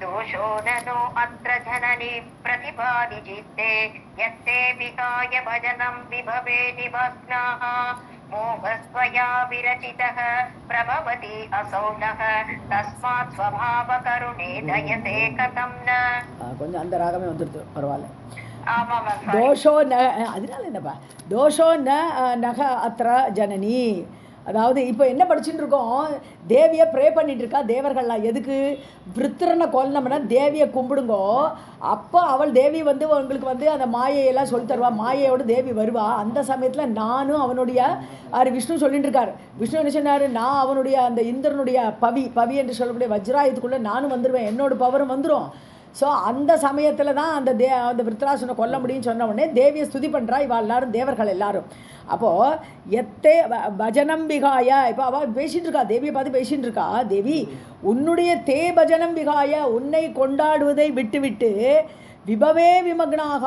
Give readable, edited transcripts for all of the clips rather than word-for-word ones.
दोषो ननो अत्र जननी प्रतिपादि चित्ते यत्ते विहाय भजनं विभवे निमग्नाः मोहस्त्वया विरचितः प्रभवति असौ नः तस्मात् स्वभावकरुणे दयते कथं न கொஞ்சம் அந்த ராகமே வந்துடுது பரவாயில்ல. ஆமாம் தோஷோ ந அதனால என்னப்பா தோஷோ ந நக அத்திர ஜனனி. அதாவது இப்போ என்ன படிச்சுட்டு இருக்கோம், தேவியை ப்ரே பண்ணிட்டு இருக்கா தேவர்கள்லாம். எதுக்கு? விருத்திரனை கொல்லணும்னா தேவியை கும்பிடுங்கோ. அப்போ அவள் தேவி வந்து உங்களுக்கு வந்து அந்த மாயையெல்லாம் சொல்லி தருவா. மாயையோடு தேவி வருவா. அந்த சமயத்தில் நானும் அவனுடைய விஷ்ணு சொல்லிட்டு இருக்காரு. விஷ்ணு என்ன சொன்னார், நான் அவனுடைய அந்த இந்திரனுடைய பவி என்று சொல்லக்கூடிய வஜ்ராயுதுக்குள்ளே நானும் வந்துடுவேன், என்னோட பவரும் வந்துடும். ஸோ அந்த சமயத்தில் தான் அந்த விருத்ராசனை கொல்ல முடியும்னு சொன்ன உடனே தேவியை ஸ்துதி பண்ணுறா இவள் எல்லாரும், தேவர்கள் எல்லாரும். அப்போது எத்தே பஜனம் விகாய, இப்போ அவள் பேசிகிட்டு இருக்கா, தேவியை பார்த்து பேசிகிட்டு இருக்கா. தேவி உன்னுடைய தே பஜனம் விகாய, உன்னை கொண்டாடுவதை விட்டுவிட்டு விபவே விமக்னாக,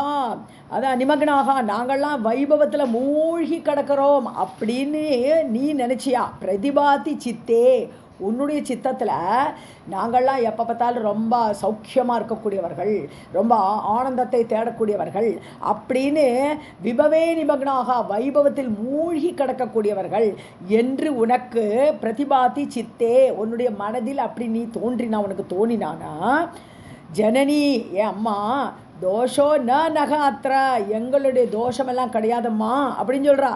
அதான் நிமக்னாக, நாங்கள்லாம் வைபவத்தில் மூழ்கி கிடக்கிறோம் அப்படின்னு நீ நினச்சியா? பிரதிபாதி சித்தே, உன்னுடைய சித்தத்தில் நாங்கள்லாம் எப்போ பார்த்தாலும் ரொம்ப சௌக்கியமாக இருக்கக்கூடியவர்கள், ரொம்ப ஆனந்தத்தை தேடக்கூடியவர்கள் அப்படின்னு விபவே நிமக்னாக, வைபவத்தில் மூழ்கி கிடக்கக்கூடியவர்கள் என்று உனக்கு பிரதிபாதி சித்தே, உன்னுடைய மனதில் அப்படி நீ தோன்றினா, உனக்கு தோணினானா ஜனனி ஏன் அம்மா தோஷோ ந நக அத்திர, எங்களுடைய தோஷமெல்லாம் கிடையாதம்மா அப்படின்னு சொல்கிறா.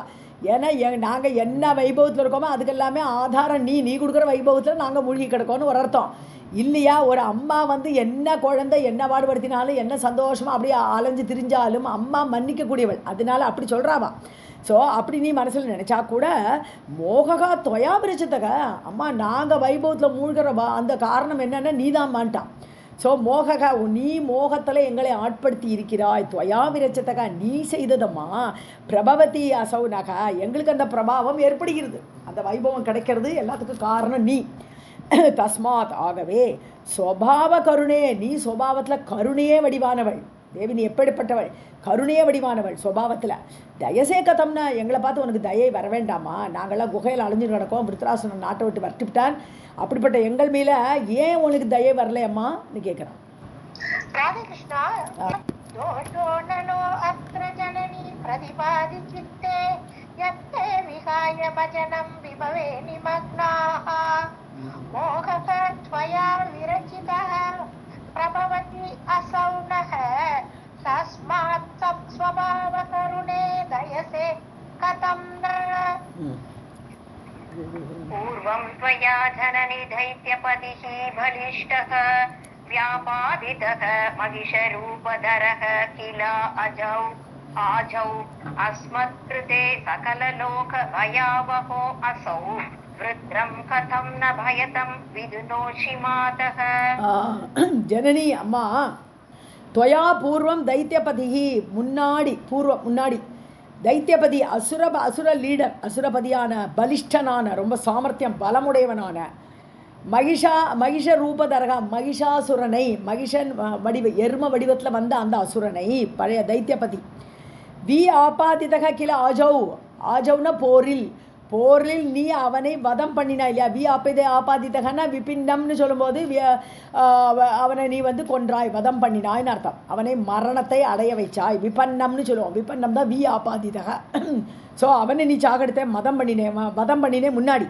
ஏன்னா நாங்கள் என்ன வைபவத்தில் இருக்கோமோ அதுக்கெல்லாமே ஆதாரம் நீ கொடுக்குற வைபவத்தில் நாங்கள் மூழ்கி கிடக்கோன்னு ஒரு அர்த்தம் இல்லையா? ஒரு அம்மா வந்து என்ன குழந்தை என்ன பாடுபடுத்தினாலும் என்ன சந்தோஷமாக அப்படியே அலைஞ்சு திரிஞ்சாலும் அம்மா மன்னிக்கக்கூடியவள், அதனால அப்படி சொல்கிறாவா. ஸோ அப்படி நீ மனசில் நினச்சா கூட மோககா துவயா பிரிச்சதக, அம்மா நாங்கள் வைபவத்தில் மூழ்கிறவா அந்த காரணம் என்னென்னா நீ தான் மாட்டான். ஸோ மோகக, நீ மோகத்தில் எங்களை ஆட்படுத்தி இருக்கிறாய். துவயா விரச்சத்தக, நீ செய்ததம்மா. பிரபவதி அசௌனக, எங்களுக்கு அந்த பிரபாவம் ஏற்படுகிறது, அந்த வைபவம் கிடைக்கிறது எல்லாத்துக்கும் காரணம் நீ. தஸ்மாத், ஆகவே சுவாவ கருணே, நீ சுபாவத்தில் கருணையே வடிவானவள். தேவி நீ எப்படிப்பட்டவள்? கருணையே வடிவானவள் சுபாவத்தில். தயசே கதம்னா, எங்களை பார்த்து உனக்கு தயை வர வேண்டாமா? நாங்கள்லாம் குகையில் அழிஞ்சு நடக்கோம், விருத்ராசனம் நாட்டை விட்டு வரட்டுவிட்டான், அப்படிப்பட்ட எங்கள் மேல ஏன் உனக்கு தயை வரலையம்மான்னு கேட்குறான். ராதே கிருஷ்ணா. தோஷோ நனோ அத்ர ஜனனி பிரதிபாதி சித்தே யத்தே விகாய பஜனம் விபவே நிமக்னாஹ மோகக த்வயா விரச்சிதः பிரபவதி அசௌனஹ தஸ்மாத் ஸ்வபாவ கருணே தயசே கதம் ந पूर्वं त्वया जननि दैत्यपतिः बलिष्ठः व्यापादितः महिषरूपधरः किल आजौ अस्मत्कृते सकललोक भयावहो असौ वृत्रं कथं न भयतं विदुनोषि मातः. जननी अम्मा त्वया पूर्वं दैत्यपतिः, முன்னாடி தைத்தியபதி அசுர லீடர், அசுரபதியான பலிஷ்டனான ரொம்ப சாமர்த்தியம் பலமுடையவனான மகிஷ ரூபதரக, மகிஷாசுரனை, மகிஷன் எரும வடிவத்தில் வந்த அந்த அசுரனை பழைய தைத்தியபதி. வி ஆபாதிதக கில ஆஜௌன போரில் நீ அவனை வதம் பண்ணினா இல்லையா? வி ஆபாதிதகன்னா விபின்னம்னு சொல்லும்போது அவனை நீ வந்து கொன்றாய், வதம் பண்ணினாய்னு அர்த்தம். அவனை மரணத்தை அடைய வைச்சாய், விபன்னம்னு சொல்லுவோம். விபன்னம் தான் வி ஆபாதிதக. ஸோ அவனை நீ சாகடித்த வதம் பண்ணினே முன்னாடி.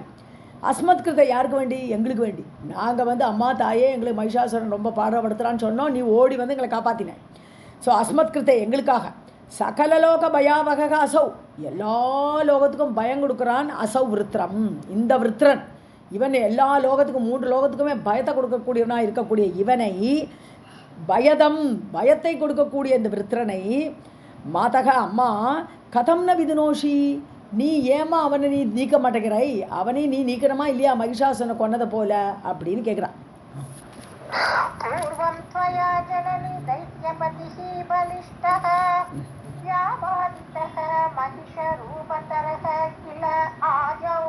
அஸ்மத் கிருத்தை யாருக்கு வேண்டி? எங்களுக்கு வேண்டி. நாங்கள் வந்து அம்மா தாயே எங்களுக்கு மகிஷாசுரன் ரொம்ப பாடப்படுத்துகிறான்னு சொன்னோம், நீ ஓடி வந்து எங்களை காப்பாற்றினேன். ஸோ அஸ்மத் கிருத்தை எங்களுக்காக. சகலலோக பயாவக அசௌ, எல்லா லோகத்துக்கும் பயம் கொடுக்குறான். அசௌ விருத்திரம், இந்த விருத்திரன் இவன் எல்லா லோகத்துக்கும் 3 லோகத்துக்குமே பயத்தை கொடுக்கக்கூடியவனாக இருக்கக்கூடிய இவனை, பயத்தை கொடுக்கக்கூடிய இந்த விருத்திரனை மாதக அம்மா கதம்ன விதுனோஷி, நீ ஏமா அவனை நீ நீக்க மாட்டேங்கிறாய்? அவனை நீ நீக்கணுமா இல்லையா மகிஷாசுரனை கொன்னதை போல அப்படின்னு கேட்குறான். पूर्वं त्वया जननि दैत्यपतिः बलिष्ठः व्यापादितः महिषरूपधरः किल आजौ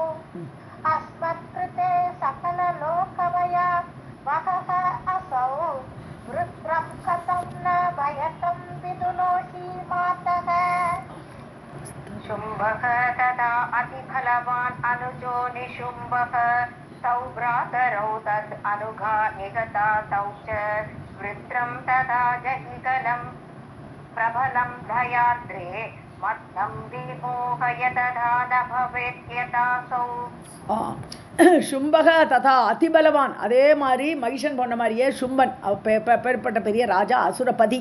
अस्मत्कृते सकललोकभयावहः असौ वृत्रं कथं न भयतं विदुनोषि मातः. शुम्भः तदा अतिबलवान् अनुजो निशुम्भः तौ भ्रातरौ तद् अनुगा निगता तौ च वृत्रं तदा जहिकलं प्रबलं दयाद्रे मत्तं विमोहय तथा न भवेद्यथासौ. சும்பக ததா அதிபலவான், அதே மாதிரி மகிஷன் போன மாதிரியே சும்பன் பேர்பட்ட பெரிய ராஜா அசுரபதி,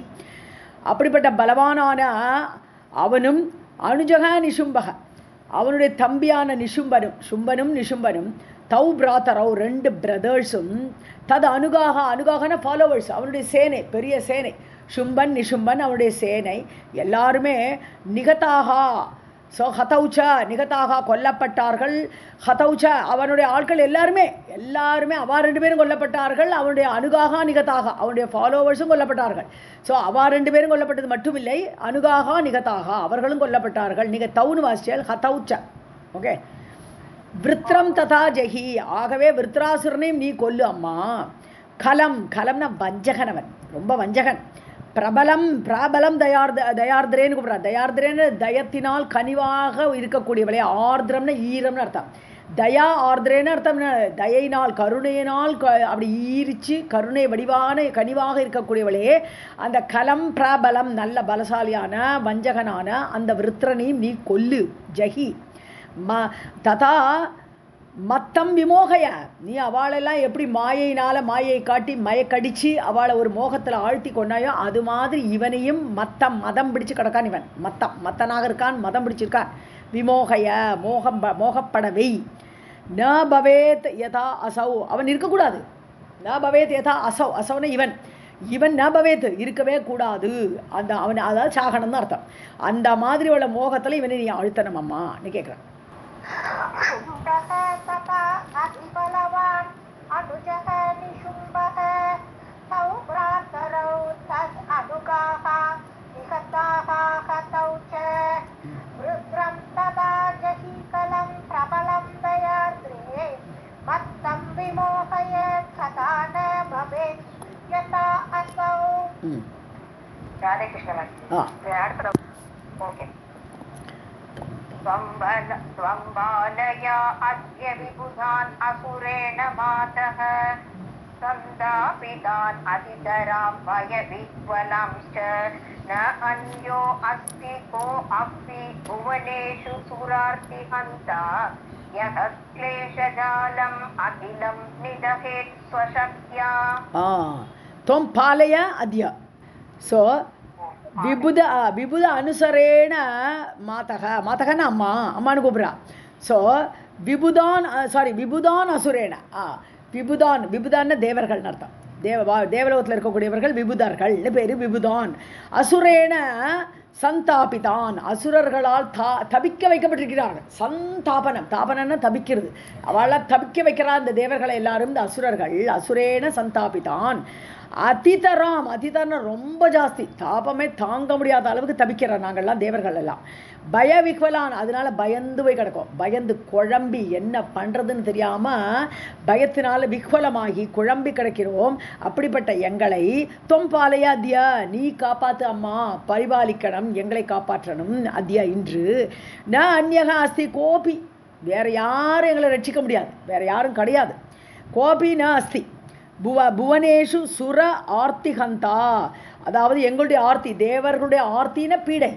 அப்படிப்பட்ட பலவானான அவனும் அனுஜக நிசும்பக அவனுடைய தம்பியான சும்பனும் நிசும்பனும் தௌ பிராத்தரவ் ரெண்டு பிரதர்ஸும் தது அனுகாகன ஃபாலோவர்ஸ் அவனுடைய சேனை, பெரிய சேனை சும்பன் நிசும்பன் அவனுடைய சேனை எல்லாருமே நிகதாகா. ஸோ ஹதௌச்சா நிகதாக கொல்லப்பட்டார்கள். ஹதௌச்சா அவனுடைய ஆட்கள் எல்லாருமே அவா ரெண்டு பேரும் கொல்லப்பட்டார்கள். அவனுடைய அனுகாகா நிகதாக அவனுடைய ஃபாலோவர்ஸும் கொல்லப்பட்டார்கள். ஸோ அவா ரெண்டு பேரும் கொல்லப்பட்டது மட்டுமில்லை, அனுகாகா நிகதாக அவர்களும் கொல்லப்பட்டார்கள். நிகத்தவுன்னு வாசிச்சால் ஹதௌச்சா. ஓகே, விருத்ரம் ததா ஜெகி, ஆகவே விருத்ராசுரனையும் நீ கொல்லு அம்மா. கலம்னா வஞ்சகனவன், ரொம்ப வஞ்சகன். பிரபலம் தயார்திரேன்னு கூப்பிட்றார். தயார்திரேன்னு தயத்தினால் கனிவாக இருக்கக்கூடியவளே. ஆர்திரம்னு ஈரம்னு அர்த்தம். தயா ஆர்திரேன்னு அர்த்தம் தயையினால் கருணையினால் அப்படி ஈரிச்சு கருணை வடிவான கனிவாக இருக்கக்கூடியவளே. அந்த கலம் பிரபலம் நல்ல பலசாலியான வஞ்சகனான அந்த விருத்திரனையும் நீ கொல்லு. ஜஹி ததா மத்தம் விமோகைய, நீ அவளெல்லாம் எப்படி மாயை காட்டி மயக்கடிச்சு அவளை ஒரு மோகத்தில் ஆழ்த்தி கொண்டாயோ அது மாதிரி இவனையும் மதம் பிடிச்சு கிடக்கான். இவன் மத்தனாக இருக்கான், மதம் பிடிச்சிருக்கான். விமோகைய மோகப்படவை. ந பவேத் யதா அசௌ, அவன் இருக்கக்கூடாது. ந பவேத் யதா அசௌன இவன் ந பவேத் இருக்கவே கூடாது. அந்த அவன் அதாவது சாகனம் தான் அர்த்தம். அந்த மாதிரி உள்ள மோகத்தில் இவனை நீ அழுத்தணும் அம்மான்னு கேட்குறான். शुम्भः तथा अधिबलवान् अनुजः निशुम्भः तौ भ्रातरौ तद् अनुगाः निहताः हतौ च वृत्रं तदा जहीकलं प्रबलं दयार्द्रे मत्तं विमोहयेत् तथा न भवेत् यथा असौ. राधे कृष्ण. ओके. त्वं बालया अद्य विबुधान् असुरेण मातः सन्दापितान् अतितरां भयविह्वलांश्च न अन्यो अस्ति को अपि भुवनेषु सुरार्तिहन्ता यः क्लेशजालम् अखिलं निदहेत् स्वशक्त्या. त्वं पालय अद्य. सो விபுத அனுசரேன மாதகன்னா அம்மானு கூப்பிட்றா. ஸோ விபுதான் அசுரேன. விபுதான்னு தேவர்கள்னு அர்த்தம். தேவலோகத்தில் இருக்கக்கூடியவர்கள் விபுதர்கள்னு பேர். விபுதான் அசுரேன சந்தாபிதான், அசுரர்களால் தபிக்க வைக்கப்பட்டிருக்கிறார்கள். தாபனம்னா தபிக்கிறது. அவளை தபிக்க வைக்கிறா இந்த தேவர்களை எல்லாரும். இந்த அசுரர்கள் அசுரேன சந்தாபிதான். அதிதர்னா ரொம்ப ஜாஸ்தி, தாபமே தாங்க முடியாத அளவுக்கு தபிக்கிறார் நாங்கள்லாம் தேவர்கள் எல்லாம். பயவிஹ்வலான், அதனால பயந்து போய் கிடக்கும். பயந்து குழம்பி என்ன பண்ணுறதுன்னு தெரியாமல் பயத்தினால விஹ்வலமாகி குழம்பி கிடக்கிறோம். அப்படிப்பட்ட எங்களை தொம்பாலையா அத்யா, நீ காப்பாற்று அம்மா, பரிபாலிக்கணும், எங்களை காப்பாற்றணும். அத்யா இன்று ந அந்யக அஸ்தி கோபி, வேறு யாரும் எங்களை ரட்சிக்க முடியாது, வேறு யாரும் கிடையாது. கோபி ந அஸ்தி புவனேஷு சுர ஆர்த்திஹந்தா, அதாவது எங்களுடைய ஆர்த்தி, தேவர்களுடைய ஆர்த்தின பீடை,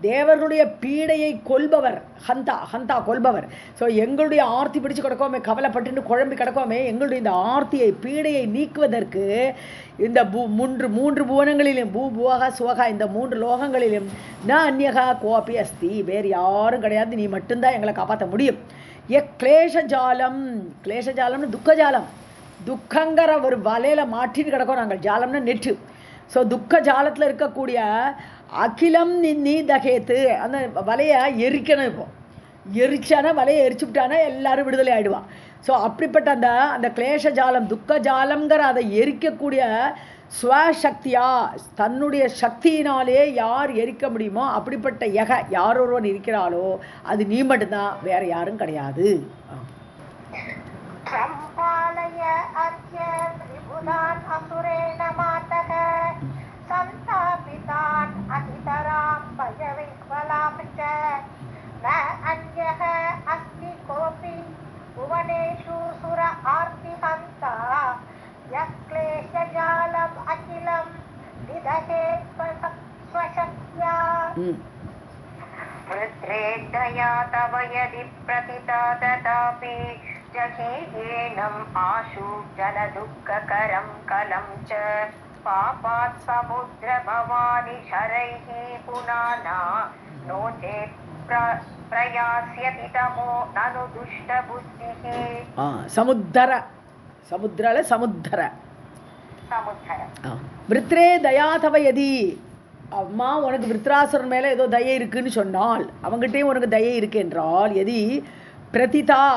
தேவர்களுடைய பீடையை கொல்பவர். ஹந்தா கொல்பவர். ஸோ எங்களுடைய ஆர்த்தி பிடிச்சு கிடக்கோமே, கவலைப்பட்டு குழம்பி கிடக்கோமே, எங்களுடைய இந்த ஆர்த்தியை பீடையை நீக்குவதற்கு இந்த மூன்று புவனங்களிலும் புவக சுவகா இந்த 3 லோகங்களிலும் ந அந்யகா கோபி அஸ்தி, வேறு யாரும் கிடையாது, நீ மட்டும்தான் எங்களை காப்பாற்ற முடியும். கிளேஷஜாலம்னு துக்கஜாலம், துக்கங்கிற ஒரு வலையில் மாட்டின்னு கிடக்கோம் நாங்கள். ஜாலம்னா நெட்டு. ஸோ துக்க ஜாலத்தில் இருக்கக்கூடிய அகிலம் நீ தகேத்து, அந்த வலையை எரிக்கணும். இப்போ எரிச்சானா, வலையை எரிச்சுவிட்டானா எல்லாரும் விடுதலை ஆகிடுவான். ஸோ அப்படிப்பட்ட அந்த கிளேஷ ஜாலம் துக்க ஜாலம்ங்கிற அதை எரிக்கக்கூடிய ஸ்வசக்தியா, தன்னுடைய சக்தியினாலே யார் எரிக்க முடியுமோ அப்படிப்பட்ட யார் ஒருவன் இருக்கிறாளோ அது நீ மட்டும்தான், வேற யாரும் கிடையாது. सम्पालय अद्य विबुधान् असुरेण मातः सन्तापितान् अतितरां भयविह्वलां च न अन्यः अस्ति कोऽपि भुवनेषु सुर आर्तिहन्ता वृत्रेदया तव यदि प्रतिता तथापि जहीयेनम् आशु जनदुःखकरं कलं च पापात् समुद्र भवानि शरैः पुनाना नो चेत् प्रयास्यति तमो ननु दुष्टबुद्धिः समुद्र समुद्रல समुद्र समुद्र விருத்ரே தயாதவ யதி அம்மா உனக்கு விருத்ராசுரன் மேலே ஏதோ தயை இருக்குன்னு சொன்னால் அவங்ககிட்டயும் உனக்கு தயை இருக்கு என்றால் எதி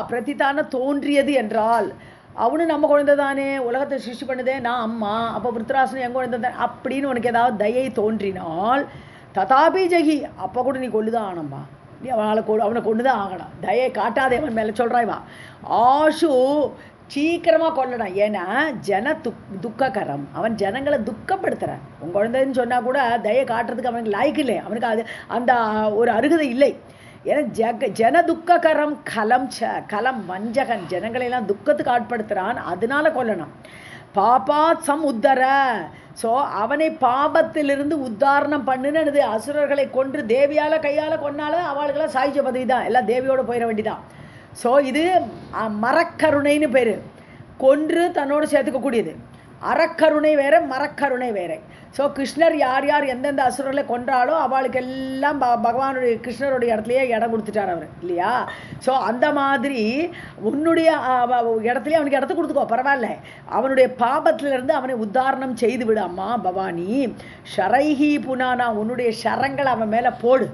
பிரதிதான தோன்றியது என்றால் அவனு நம்ம குழந்தை தானே உலகத்தை சிருஷ்டி பண்ணுதே நான் அம்மா அப்போ விருத்ராசுரன் என் குழந்தை தான் அப்படின்னு உனக்கு ஏதாவது தயை தோன்றினால் ததாபி ஜகி அப்போ கூட நீ கொள்ளுதான் ஆனம்மா நீ அவனை கொண்டுதான் ஆகணும் தயை காட்டாதே அவன் மேலே சொல்கிறாய்வா ஆஷு சீக்கிரமாக கொல்லணும் ஏன்னா துக்ககரம் அவன் ஜனங்களை துக்கப்படுத்துகிறான் உன் குழந்தைன்னு சொன்னால் கூட தயை காட்டுறதுக்கு அவனுக்கு லாய்க்கு இல்லை அவனுக்கு அது அந்த ஒரு அருகதை இல்லை ஏன்னா ஜன துக்ககரம் கலம் வஞ்சகன் ஜனங்களையெல்லாம் துக்கத்துக்கு ஆட்படுத்துகிறான் அதனால கொல்லணும் பாபாத் உத்தர ஸோ அவனை பாபத்திலிருந்து உத்தாரணம் பண்ணுன்னு அசுரர்களை கொன்று தேவியால் கையால் கொன்னாலும் அவளுக்கெல்லாம் சாய்ச்ச பதவி தான் எல்லாம் தேவியோடு போயிட வேண்டிதான் ஸோ இது மரக்கருணைன்னு பேர் கொன்று தன்னோடு சேர்த்துக்கக்கூடியது அறக்கருணை வேற மரக்கருணை வேற ஸோ கிருஷ்ணர் யார் யார் எந்தெந்த அசுரர்களை கொன்றாலோ அவளுக்கெல்லாம் பகவானுடைய கிருஷ்ணருடைய இடத்துலையே இடம் கொடுத்துட்டார் அவர் இல்லையா ஸோ அந்த மாதிரி உன்னுடைய இடத்துலையே அவனுக்கு இடத்த கொடுத்துக்கோ பரவாயில்ல அவனுடைய பாபத்திலிருந்து அவனை உத்தாரணம் செய்து விடு அம்மா பவானி ஷரைஹி புனானா உன்னுடைய ஷரங்களை அவன் மேலே போடு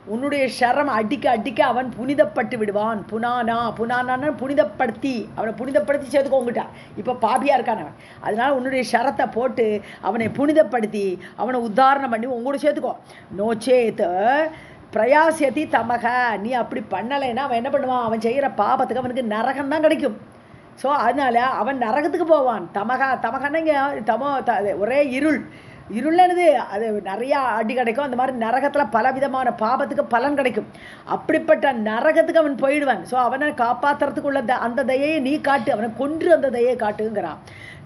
உன்னுடைய ஷரம் அடிக்க அடிக்க அவன் புனிதப்பட்டு விடுவான் புனானான்னு புனிதப்படுத்தி அவனை புனிதப்படுத்தி சேர்த்துக்கோங்கிட்டா இப்போ பாபியாக இருக்கான் அவன் அதனால் உன்னுடைய ஷரத்தை போட்டு அவனை புனிதப்படுத்தி அவனை உத்தாரணம் பண்ணி உங்களோட சேர்த்துக்கோ நோச்சேத் பிரயாசியத்தி தமக நீ அப்படி பண்ணலைன்னா அவன் என்ன பண்ணுவான் அவன் செய்கிற பாபத்துக்கு அவனுக்கு நரகம் தான் கிடைக்கும் ஸோ அதனால் அவன் நரகத்துக்கு போவான் தமகன்னா இங்கே ஒரே இருளது அது நிறையா அடி கிடைக்கும் அந்த மாதிரி நரகத்தில் பல விதமான பாபத்துக்கு பலன் கிடைக்கும் அப்படிப்பட்ட நரகத்துக்கு அவன் போயிடுவான் ஸோ அவனை காப்பாற்றுறதுக்குள்ள அந்த தயையை நீ காட்டு அவனை கொன்று அந்த தயையை காட்டுங்கிறான்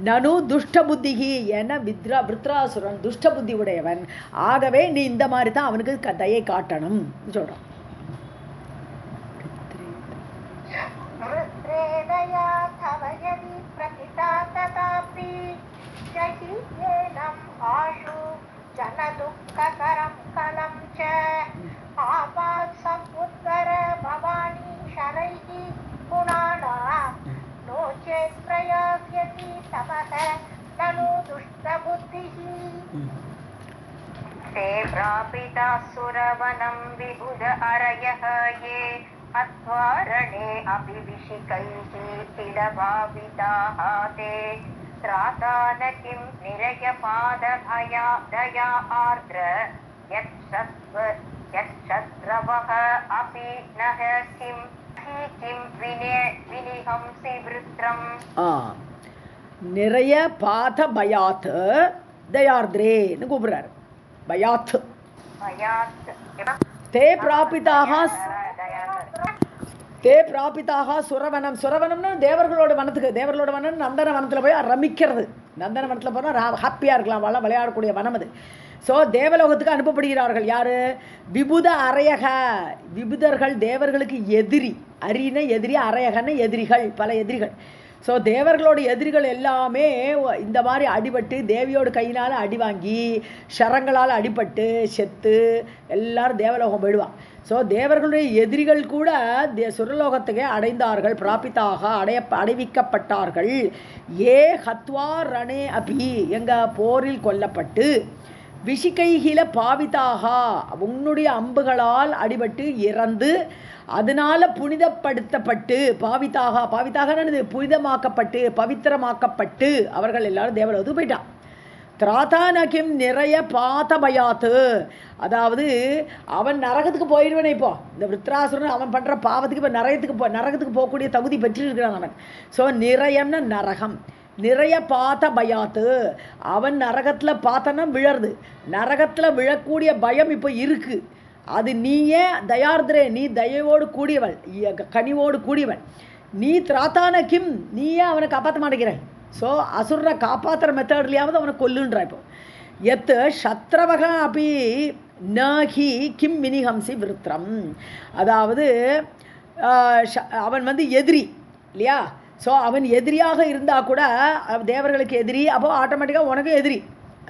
நனு துஷ்ட புத்திகி என விருத்ராசுரன் துஷ்ட புத்தி உடையவன் ஆகவே நீ இந்த மாதிரி தான் அவனுக்கு தயை காட்டணும் சொல்கிறான் आशु जनदुःखकरं कलं च पापात् समुद्र भवानी शरैः पुनाना नो चेत् प्रयास्यति तमः ननु दुष्टबुद्धिः ते प्रापिताः सुरवनं विबुध अरयः ये अध्वारणे अपि विशिकैः तिलभाविताः ते त्रातान किं निरयपादभया दया आर्द्र यच्छत्रवः अपि नः किं विनिहंसि वृत्रम् நிறைய பாத பயாத் தயார்திரேன்னு கூப்பிடுறாரு பயாத் தே பிராபிதாக சுரவனம்னு தேவர்களோட வனம் நந்தன வனத்தில் போய் ரமிக்கிறது நந்தன வனத்தில் போனால் ஹாப்பியாக இருக்கலாம் விளையாடக்கூடிய வனம் அது ஸோ தேவலோகத்துக்கு அனுப்பப்படுகிறார்கள் யார் விபுத அரையக விபுதர்கள் தேவர்களுக்கு எதிரி அரின எதிரி அரையகன்னு எதிரிகள் பல எதிரிகள் ஸோ தேவர்களோட எதிரிகள் எல்லாமே இந்த மாதிரி அடிபட்டு தேவியோட கையினால் அடி வாங்கி ஷரங்களால் அடிபட்டு செத்து எல்லாரும் தேவலோகம் போயிடுவான் ஸோ தேவர்களுடைய எதிரிகள் கூட சுரலோகத்துக்கே அடைந்தார்கள் பிராபித்தாக அடைவிக்கப்பட்டார்கள் ஏ ஹத்வா ரணே அபி எங்கள் போரில் கொல்லப்பட்டு விஷிகைகில பாவிதாக உன்னுடைய அம்புகளால் அடிபட்டு இறந்து அதனால புனிதப்படுத்தப்பட்டு பாவித்தாக புனிதமாக்கப்பட்டு பவித்திரமாக்கப்பட்டு அவர்கள் எல்லாரும் தேவலோகத்துக்கு போயிட்டான் திராதானகிம் நிறைய பாதபயாத்து அதாவது அவன் நரகத்துக்கு போயிடுவனே இப்போ இந்த விருத்ராசுரன் அவன் பண்ணுற பாவத்துக்கு இப்போ நரகத்துக்கு போகக்கூடிய தகுதி பெற்றிருக்கிறான் அவன் ஸோ நிறையம்னா நரகம் நிறைய பாத்த பயாத்து அவன் நரகத்தில் பார்த்தனா விழருது நரகத்தில் விழக்கூடிய பயம் இப்போ இருக்குது அது நீயே தயார்திரே நீ தயவோடு கூடியவள் கனிவோடு கூடியவள் நீ திராத்தான கிம் நீயே அவனை காப்பாற்ற மாட்டேங்கிறாய் ஸோ அசுரனை காப்பாற்றுற மெத்தட்லையாவது அவனை கொல்லுன்றா இப்போ எத்து சத்ரவக அப்படி நஹி கிம் வினிஹம்சி விருத்திரம். அதாவது அவன் வந்து எதிரி இல்லையா? ஸோ அவன் எதிரியாக இருந்தால் கூட தேவர்களுக்கு எதிரி, அப்போ ஆட்டோமேட்டிக்காக உனக்கு எதிரி.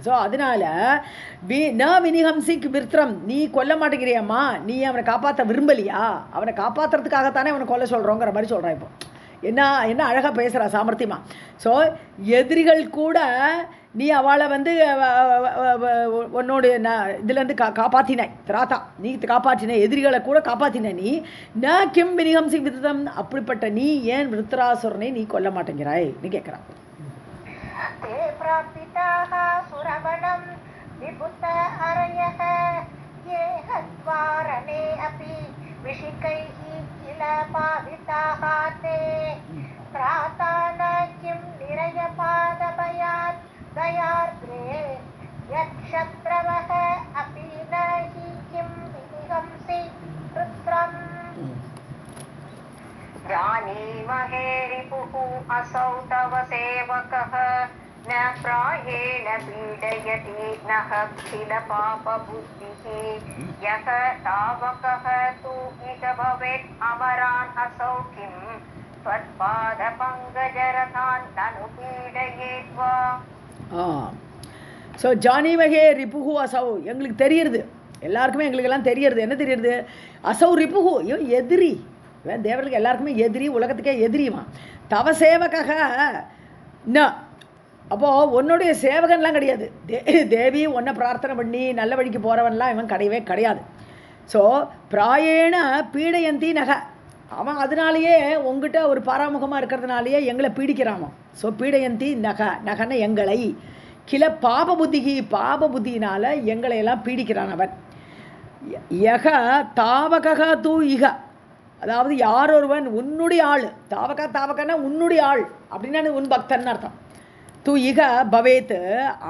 ஸோ அதனால வினிஹம்சிக் விருத்திரம், நீ கொல்ல மாட்டேங்கிறியம்மா, நீ அவனை காப்பாற்ற விரும்பலையா? அவனை காப்பாற்றுறதுக்காகத்தானே அவனை கொல்ல சொல்கிறோங்கிற மாதிரி சொல்கிறான். இப்போ என்ன என்ன அழகாக பேசுகிறா சாமர்த்தியமா. ஸோ எதிரிகள் கூட நீ அவளை வந்து உன்னோட இதுலேருந்து காப்பாற்றினாய், திராத்தா நீ காப்பாற்றின, எதிரிகளை கூட காப்பாற்றின நீ. ந கிம் வினிஹம்சி விருத்தம், அப்படிப்பட்ட நீ ஏன் விருத்தராசுரனை நீ கொல்ல மாட்டேங்கிறாய் நீ கேட்குறான். जानीमहे रिपुः असौ तव सेवकः न प्रायेण पीडयति नः किल पापबुद्धिः यः तावकः तु इह भवेत् अमरान् असौ किं त्वत्पादपङ्कजरतान् ननु पीडयेत् वा. ஸோ ஜானிமகே ரிப்புஹு அசௌ, எங்களுக்கு தெரியுது, எல்லாருக்குமே எங்களுக்கெல்லாம் தெரியுது. என்ன தெரியுது? அசௌ ரிப்புஹு, இவன் எதிரி, இவன் தேவர்களுக்கு எல்லாருக்குமே எதிரி, உலகத்துக்கே எதிரிமா. தவ சேவகக ந, அப்போது உன்னுடைய சேவகன்லாம் கிடையாது. தேவி உன்னை பிரார்த்தனை பண்ணி நல்ல வழிக்கு போகிறவன்லாம் இவன் கிடையவே கிடையாது. ஸோ பிராயேன பீடயந்தி நக, அவன் அதனாலேயே உங்ககிட்ட ஒரு பாராமுகமாக இருக்கிறதுனாலேயே எங்களை பீடிக்கிறாமா. ஸோ பீடயந்தி நக, நகன எங்களை, கில பாப புத்திகி, பாப புத்தியினால் எங்களையெல்லாம் பீடிக்கிறான் அவன். யக தாவக தூ இக, அதாவது யார் ஒருவன் உன்னுடைய ஆள், தாவகன்னா உன்னுடைய ஆள் அப்படின்னா உன் பக்தன் அர்த்தம். தூ இக பவேத்து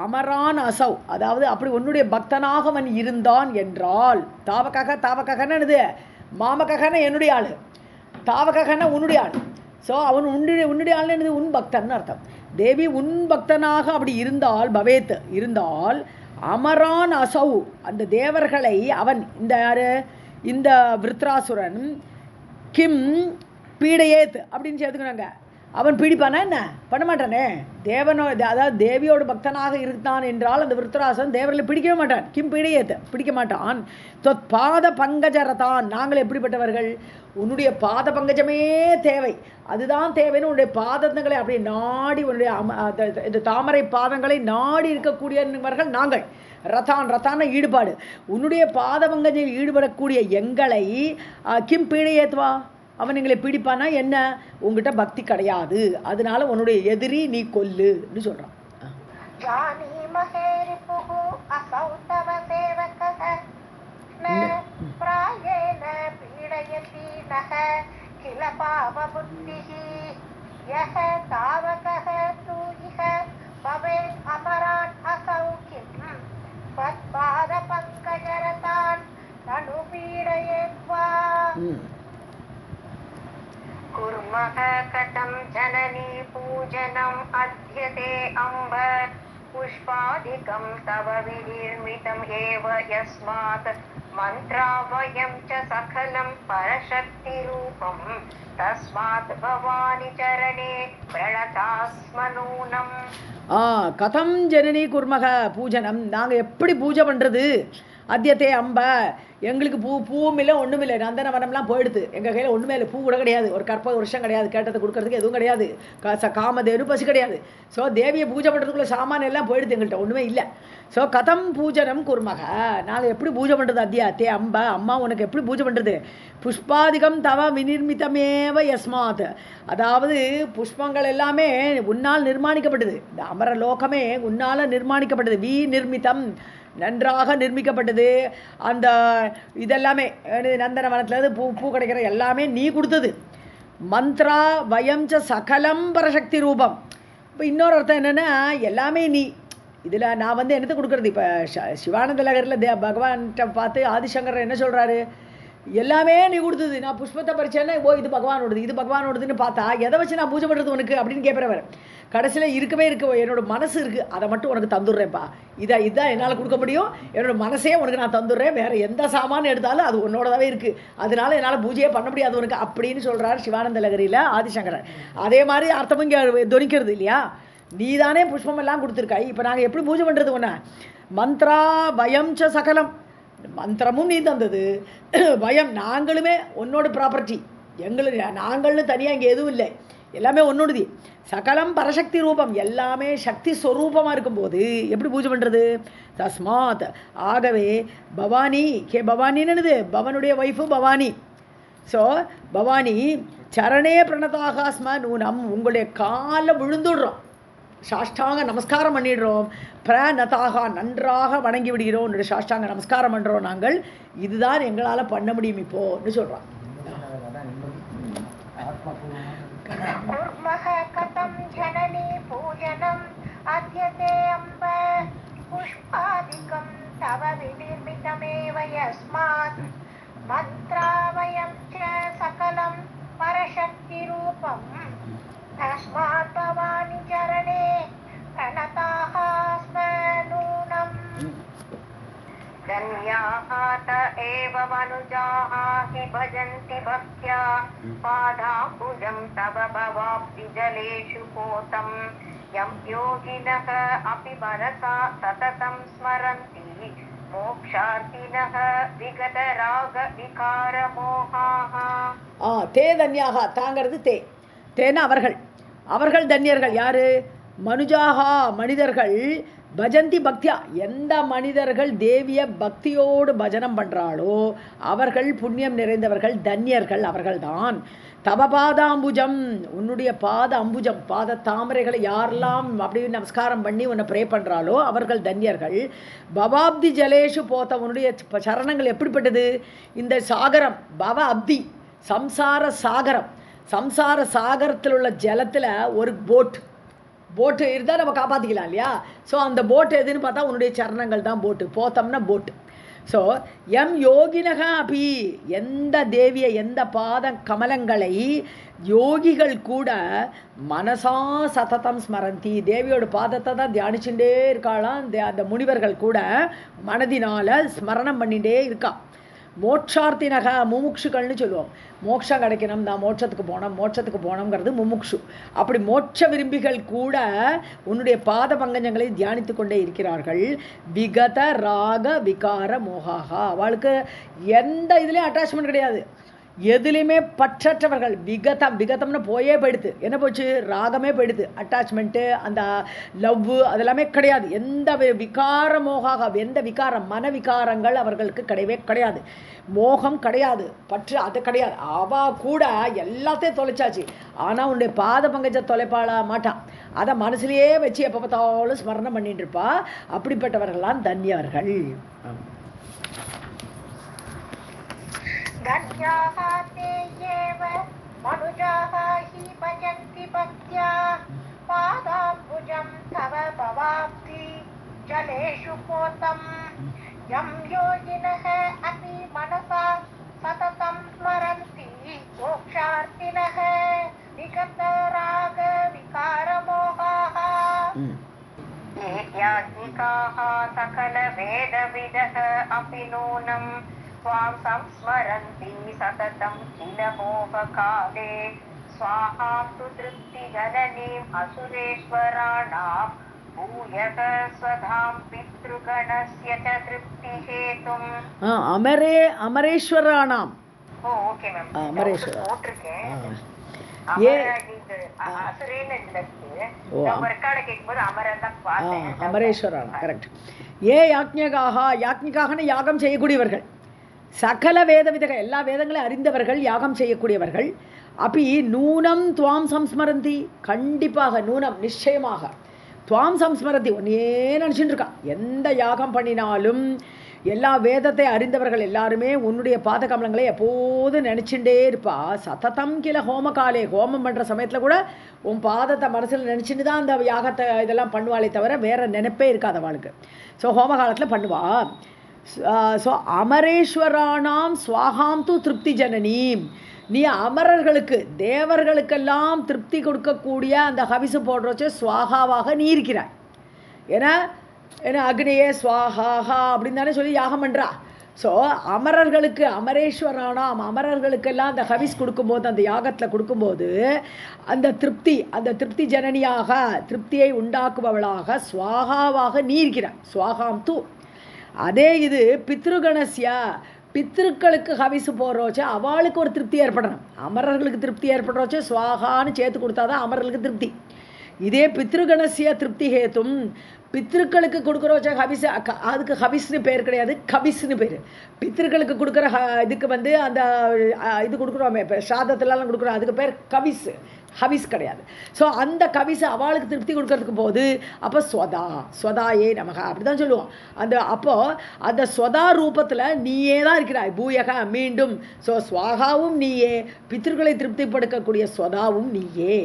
அமரான் அசௌ, அதாவது அப்படி உன்னுடைய பக்தனாக அவன் இருந்தான் என்றால், தாவகன்னா இது மாமகன்னா என்னுடைய ஆள், தாவகன்னா உன்னுடைய ஆள். ஸோ அவன் உன்னுடைய ஆள்னு என்னது உன் பக்தன் அர்த்தம். தேவி உன் பக்தனாக அப்படி இருந்தால், பவேத் இருந்தால், அமரான் அசௌ, அந்த தேவர்களை அவன், இந்த யாரு, இந்த விருத்ராசுரன், கிம் பீடையேத் அப்படின்னு சேர்த்துக்கிறாங்க, அவன் பீடிப்பானா என்ன? பண்ண மாட்டானே. தேவனோ, அதாவது தேவியோட பக்தனாக இருந்தான் என்றால் அந்த விருத்தராசன் தேவர்களை பிடிக்கவே மாட்டான். கிம் பீடையேத், பிடிக்க மாட்டான். தொத் பாத பங்கஜரதான், நாங்கள் எப்படிப்பட்டவர்கள்? உன்னுடைய பாத பங்கஜமே தேவை, அதுதான் தேவைன்னு உன்னுடைய பாதங்களை அப்படியே நாடி, உன்னுடைய இந்த தாமரை பாதங்களை நாடி இருக்கக்கூடியவர்கள் நாங்கள். ரத்தான ஈடுபாடு, உன்னுடைய பாத பங்கஜில் ஈடுபடக்கூடிய எங்களை கிம் பீடையேத்வா, அவன் எங்களை பீடிப்பானா என்ன? உங்ககிட்ட பக்தி கிடையாது, அதனால உன்னுடைய எதிரி நீ கொல்லுன்னு சொல்றான். कुर्मः कथं जननी पूजनम् अध्यते अम्ब पुष्पादिकं तव विनिर्मितम् एव यस्मात् मन्त्रावयं च सकलं परशक्तिरूपं तस्मात् भवानि चरणे प्रणतास्मनूनम्. கதம் ஜனனி குர்மக பூஜனம், நாங்கள் எப்படி பூஜை பண்ணுறது? அத்தியத்தே அம்ப, எங்களுக்கு பூவும் இல்லை ஒன்றும் இல்லை, நந்தன வனம்லாம் போயிடுது, எங்கள் கையில் ஒன்றுமே இல்லை, பூ கூட கிடையாது, ஒரு கற்ப வருஷம் கிடையாது, கேட்டதை கொடுக்கறதுக்கு எதுவும் கிடையாது, காமதேனு பசி கிடையாது. ஸோ தேவியை பூஜை பண்ணுறதுக்குள்ள சாமான் எல்லாம் போயிடுது, எங்கள்கிட்ட ஒன்றுமே இல்லை. ஸோ கதம் பூஜனம் குர்மக, நாங்கள் எப்படி பூஜை பண்ணுறது? அத்தியாத்தே அம்ப, அம்மா உனக்கு எப்படி பூஜை பண்ணுறது? புஷ்பாதிகம் தவ விநிர்மிதமேவ யஸ்மாத், அதாவது புஷ்பங்கள் எல்லாமே உன்னால் நிர்மாணிக்கப்பட்டது, இந்த அமர லோகமே உன்னால் நிர்மாணிக்கப்பட்டது. நிர்மிதம், நன்றாக நிர்மிக்கப்பட்டது. அந்த இதெல்லாமே நந்தன வனத்துலேருந்து பூ கிடைக்கிற எல்லாமே நீ கொடுத்தது. மந்த்ரா வயம் ச சகலம் பரசக்தி ரூபம். இப்போ இன்னொரு அர்த்தம் என்னென்னா, எல்லாமே நீ. இதில் நான் வந்து என்னத்தை கொடுக்குறது? இப்போ சிவானந்த லகரில் பகவான்கிட்ட பார்த்து ஆதிசங்கர் என்ன சொல்கிறாரு? எல்லாமே நீ கொடுத்தது. நான் புஷ்பத்தை பறிச்சேன்னா ஓ இது பகவானோடது, இது பகவானோடதுன்னு பார்த்தா எதை வச்சு நான் பூஜை பண்ணுறது உனக்கு அப்படின்னு கேட்குறவர். கடைசியில் இருக்கவே இருக்கு, என்னோட மனசு இருக்குது, அதை மட்டும் உனக்கு தந்துடுறேன்ப்பா. இதான் என்னால் கொடுக்க முடியும், என்னோட மனசே உனக்கு நான் தந்துடுறேன், வேறு எந்த சாமான் எடுத்தாலும் அது உன்னோடதாவே இருக்குது, அதனால என்னால் பூஜையே பண்ண முடியாது உனக்கு அப்படின்னு சொல்கிறார் சிவானந்த லகரியில் ஆதிசங்கரர். அதே மாதிரி அர்த்தமும் இங்கே துணிக்கிறது இல்லையா? நீ தானே புஷ்பமெல்லாம் கொடுத்துருக்காய், இப்போ நாங்கள் எப்படி பூஜை பண்ணுறது உன்னை? மந்த்ரா பயம் ச சகலம், மந்திரமும் நீ தந்தது, பயம் நாங்களுமே உன்னோட ப்ராப்பர்ட்டி, எங்களுக்கு நாங்கள்னு தனியாக இங்கே எதுவும் இல்லை, எல்லாமே ஒன்னோடுது. சகலம் பரசக்தி ரூபம், எல்லாமே சக்தி ஸ்வரூபமாக இருக்கும்போது எப்படி பூஜை பண்ணுறது? தஸ்மாத் ஆகவே பவானி, பவானின்னு என்னது? பவனுடைய ஒய்ஃபு பவானி. ஸோ பவானி சரணே பிரணதாக ஸ்ம நூனம், உங்களுடைய காலில் விழுந்துடுறோம், சாஷ்டாங்க நமஸ்காரம் பண்ணிடுறோம், பிரணதாக நன்றாக வணங்கி விடுகிறோம், உன்னுடைய சாஷ்டாங்க நமஸ்காரம் பண்ணுறோம் நாங்கள், இதுதான் எங்களால் பண்ண முடியும் இப்போன்னு சொல்கிறோம். பரசக்தி ரூபம் தஸ்மாத் பவானி சரணே பிரணதாக ஸ்ம நூனம். धन्याः त एव मनुजाः हि भजन्ति भक्त्या पादाम्बुजं तव भवाब्धिजलेषु पोतं यं योगिनः अपि मनसा सततं स्मरन्ति मोक्षार्थिनः विगतरागविकारमोहाः. தே தன்யாக, தாங்கிறது தே, தேன அவர்கள், அவர்கள் தன்யர்கள் யாரு? மனுஜாகா மனிதர்கள், பஜந்தி பக்தியா, எந்த மனிதர்கள் தேவிய பக்தியோடு பஜனம் பண்ணுறாளோ அவர்கள் புண்ணியம் நிறைந்தவர்கள், தன்யர்கள் அவர்கள்தான். தவ பாதாம்புஜம், உன்னுடைய பாத அம்புஜம், பாத தாமரைகளை யாரெல்லாம் அப்படி நமஸ்காரம் பண்ணி உன்னை ப்ரே பண்ணுறாளோ அவர்கள் தன்யர்கள். பவாப்தி ஜலேஷு போத்த, உன்னுடைய சரணங்கள் எப்படிப்பட்டது? இந்த சாகரம், பவ அப்தி சம்சார சாகரம், சம்சார சாகரத்தில் உள்ள ஜலத்தில் ஒரு போட்டு இருந்தால் நம்ம காப்பாற்றிக்கலாம் இல்லையா? ஸோ அந்த போட்டு எதுன்னு பார்த்தா உன்னுடைய சரணங்கள் தான் போட்டு, போத்தம்னா போட்டு. ஸோ எம் யோகினக அபி, எந்த தேவியை, எந்த பாத கமலங்களை யோகிகள் கூட மனசா சததம் ஸ்மரந்தி, தேவியோட பாதத்தை தான் தியானிச்சுட்டே இருக்காளாம் அந்த முனிவர்கள் கூட மனதினால் ஸ்மரணம் பண்ணிகிட்டே இருக்கா. மோட்சார்த்தினக, முமுக்ஷுக்கள்னு சொல்லுவோம், மோட்சம் கிடைக்கணும், நான் மோட்சத்துக்கு போனோங்கிறது முமுக்ஷு. அப்படி மோட்ச விரும்பிகள் கூட உன்னுடைய பாத பங்கஜங்களை தியானித்து கொண்டே இருக்கிறார்கள். விகத ராக விகார மோகாகா, அவளுக்கு எந்த இதுலேயும் அட்டாச்மெண்ட் கிடையாது, எதுலேயுமே பற்றற்றவர்கள். விகதம்னு போயிடுது, என்ன போச்சு? ராகமே போயிடுது, அட்டாச்மெண்ட்டு, அந்த லவ் அதெல்லாமே கிடையாது. எந்த விகார மோகாக, எந்த விகாரம், மன விகாரங்கள் அவர்களுக்கு கிடையவே கிடையாது, மோகம் கிடையாது, பற்று அது கிடையாது. அவள் கூட எல்லாத்தையும் தொலைச்சாச்சு, ஆனால் உன்னுடைய பாத பங்கஜ தொலைப்பாள மாட்டான், அதை மனசுலேயே வச்சு எப்போ பார்த்தாலும் ஸ்மரணம் பண்ணிட்டு இருப்பா. அப்படிப்பட்டவர்கள்லாம் தன்யவர்கள். धन्याः ते एव मनुजाः हि भजन्ति भक्त्या पादाम्बुजं तव भवाब्धि जलेषु पोतं यं योगिनः अपि मनसा सततं स्मरन्ति मोक्षार्थिनः विगतरागविकारमोहाः. ये याज्ञिकाः सकलवेदविदः अपि नूनं स्वां संस्मरन्ति सततं किल मोहकाले स्वाहां तु तृप्तिजननीम् असुरेश्वराणां भूयः स्वधां पितृगणस्य च तृप्तिहेतुम्. அமரேஸ்வரானாம். ஓ ஓகே மேம், அமரேஸ்வரா போட்டிருக்கேன். அமரேஸ்வரன் கரெக்ட். ஏ யாக்ஞிகாகனு யாகம் செய்யக்கூடியவர்கள், சகல வேத விதங்கள், எல்லா வேதங்களையும் அறிந்தவர்கள், யாகம் செய்யக்கூடியவர்கள். அப்படி நூனம் துவாம் சம்ஸ்மரந்தி, கண்டிப்பாக நூனம் நிச்சயமாக துவாம் சம்ஸ்மரந்தி, ஒன்னையே நினச்சிட்டு இருக்கா. எந்த யாகம் பண்ணினாலும் எல்லா வேதத்தை அறிந்தவர்கள் எல்லாருமே உன்னுடைய பாத கமலங்களை எப்போதும் நினச்சிட்டே இருப்பா. சததம் கில ஹோமகாலே, ஹோமம் பண்ணுற சமயத்தில் கூட உன் பாதத்தை மனசில் நினச்சிட்டு தான் அந்த யாகத்தை இதெல்லாம் பண்ணுவாளே தவிர வேறு நினைப்பே இருக்காது அவளுக்கு. ஸோ ஹோம காலத்தில் பண்ணுவா. ஸோ அமரேஸ்வரானாம் ஸ்வாகாம் து திருப்தி ஜனனீம். நீ அமரர்களுக்கு தேவர்களுக்கெல்லாம் திருப்தி கொடுக்கக்கூடிய அந்த ஹவிசு போடுறச்ச ஸ்வாகாவாக நீ இருக்கிறாய். ஏன்னா அக்னியே ஸ்வாஹாஹா அப்படின்னு தானே சொல்லி யாகம் பண்ணுறா. ஸோ அமரர்களுக்கு அமரேஸ்வரானாம் அமரர்களுக்கெல்லாம் அந்த ஹவிஸ் கொடுக்கும்போது அந்த யாகத்தில் கொடுக்கும்போது அந்த திருப்தி ஜனனியாக திருப்தியை உண்டாக்குபவளாக ஸ்வாகாவாக நீ இருக்கிறாய். ஸ்வாகாம் தூ. அதே இது பித்ருகணஸ்யா பித்ருக்களுக்கு ஹவிசு போடுறோச்சே அவளுக்கு ஒரு திருப்தி ஏற்படணும். அமரர்களுக்கு திருப்தி ஏற்படுறோச்சே ஸ்வாகான்னு சேர்த்து கொடுத்தாதான் அமரர்களுக்கு திருப்தி. இதே பித்ருகணசிய திருப்தி ஹேத்தும் பித்ருக்களுக்கு கொடுக்குறோச்ச ஹவிஸ் அதுக்கு ஹவிஸ்னு பேர் கிடையாது, கவிஸ்னு பேர். பித்ருக்களுக்கு கொடுக்குற இதுக்கு வந்து அந்த இது கொடுக்குறோமே இப்போ ஸ்ராதத்துலலாம் கொடுக்குறோம் அதுக்கு பேர் கவிஸ், ஹவிஸ் கிடையாது. ஸோ அந்த கவிஸ் அவளுக்கு திருப்தி கொடுக்கறதுக்கு போது அப்போ ஸ்வதாயே நமக அப்படி தான் சொல்லுவோம். அப்போது அந்த ஸ்வதா ரூபத்தில் நீயே தான் இருக்கிறாய். பூயக மீண்டும். ஸோ ஸ்வாகாவும் நீயே, பித்ருக்களை திருப்திப்படுத்தக்கூடிய ஸ்வதாவும் நீயே.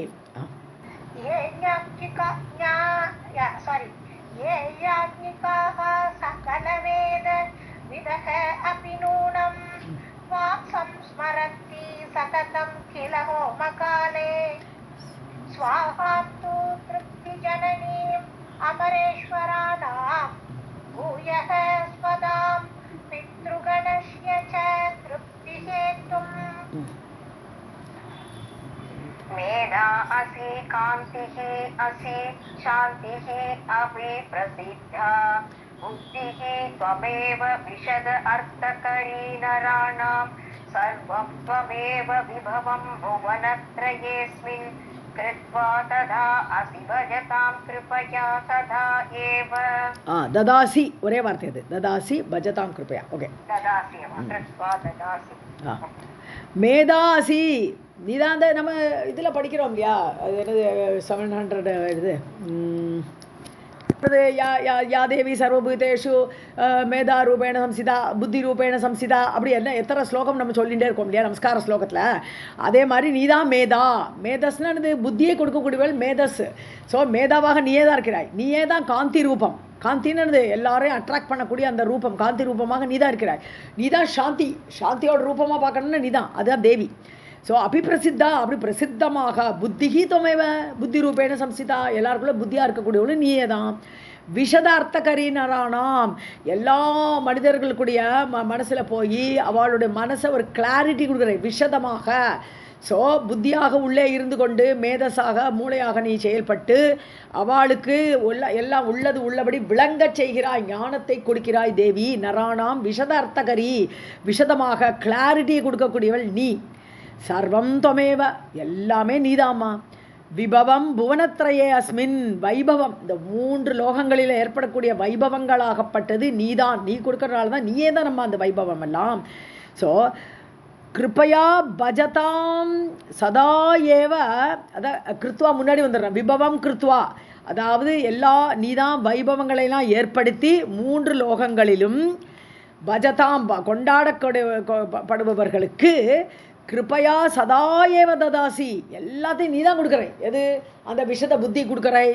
ये याज्ञिकाः सकलवेद विदः अपि नूनं त्वां संस्मरन्ति सततं किल होमकाले स्वाहां तु तृप्तिजननीम् अमरेश्वराणां भूयः स्वदां पितृगणस्य च तृप्तिहेतुम् मेधा असि कान्तिः असि शान्तिः अपि प्रसिद्धा बुद्धिः त्वमेव विशद अर्थकरी नराणां सर्वं त्वमेव विभवं भुवनत्रयेऽस्मिन् कृत्वा तदा असि भजतां कृपया तदा एव. ददासि ஒரே வார்த்தை அது, ததாசி பஜதாம் கிருபயா. ஓகே, ददासि कृत्वा ददासि. மேதாசி நீ தான் அந்த நம்ம இதில் படிக்கிறோம் இல்லையா, அது என்னது 700 இது யா தேவி சர்வபூதேஷு மேதா ரூபேண சம்சிதா புத்தி ரூபேண சம்சிதா அப்படி எத்தனை ஸ்லோகம் நம்ம சொல்லிகிட்டே இருக்கோம் இல்லையா நமஸ்கார ஸ்லோகத்தில். அதே மாதிரி நீ தான் மேதஸ்னு புத்தியை கொடுக்கக்கூடியவள் மேதஸ். ஸோ மேதாவாக நீயே தான் இருக்கிறாய். நீயே தான் காந்தி ரூபம். காந்தின்னு எல்லாரையும் அட்ராக்ட் பண்ணக்கூடிய அந்த ரூபம் காந்தி ரூபமாக நீ தான் இருக்கிறாய். நீ தான் சாந்தியோட ரூபமாக பார்க்கணுன்னு நீ தான், அதுதான் தேவி. ஸோ அபிப்பிரசித்தா அப்படி பிரசித்தமாக புத்திஹி தொமைவ புத்தி ரூபேன சம்சிதா எல்லாருக்குள்ள புத்தியாக இருக்கக்கூடியவளு நீயே தான். விஷத அர்த்தகரீனரானாம் எல்லா மனிதர்களுக்குடைய மனசில் போய் அவளுடைய மனசை ஒரு கிளாரிட்டி கொடுக்குற விஷதமாக. ஸோ புத்தியாக உள்ளே இருந்து கொண்டு மேதஸாக மூளையாக நீ செயல்பட்டு அவளுக்கு எல்லாம் உள்ளது உள்ளபடி விளங்கச் செய்கிறாய், ஞானத்தை கொடுக்கிறாய் தேவி. நரானாம் விஷத அர்த்தகரி விஷதமாக கிளாரிட்டியை கொடுக்கக்கூடியவள் நீ. சர்வம் தொமேவ எல்லாமே நீதாம்மா. விபவம் புவனத்ரயே அஸ்மின் வைபவம் இந்த 3 லோகங்களில் ஏற்படக்கூடிய வைபவங்களாகப்பட்டது நீதான். நீ கொடுக்கறனால தான் நீயே தான் நம்ம அந்த வைபவம் எல்லாம். ஸோ கிருப்பையா பஜதாம் சதா ஏவ அதான் கிருத்வா முன்னாடி வந்துடுறேன். விபவம் கிருத்வா அதாவது எல்லா நீதான் வைபவங்களையெல்லாம் ஏற்படுத்தி 3 லோகங்களிலும் பஜதாம் கொண்டாடப்படுபவர்களுக்கு கிருப்பையா சதாயேவ ததாசி எல்லாத்தையும் நீ தான் கொடுக்குறாய். எது அந்த விஷத புத்தி கொடுக்குறாய்,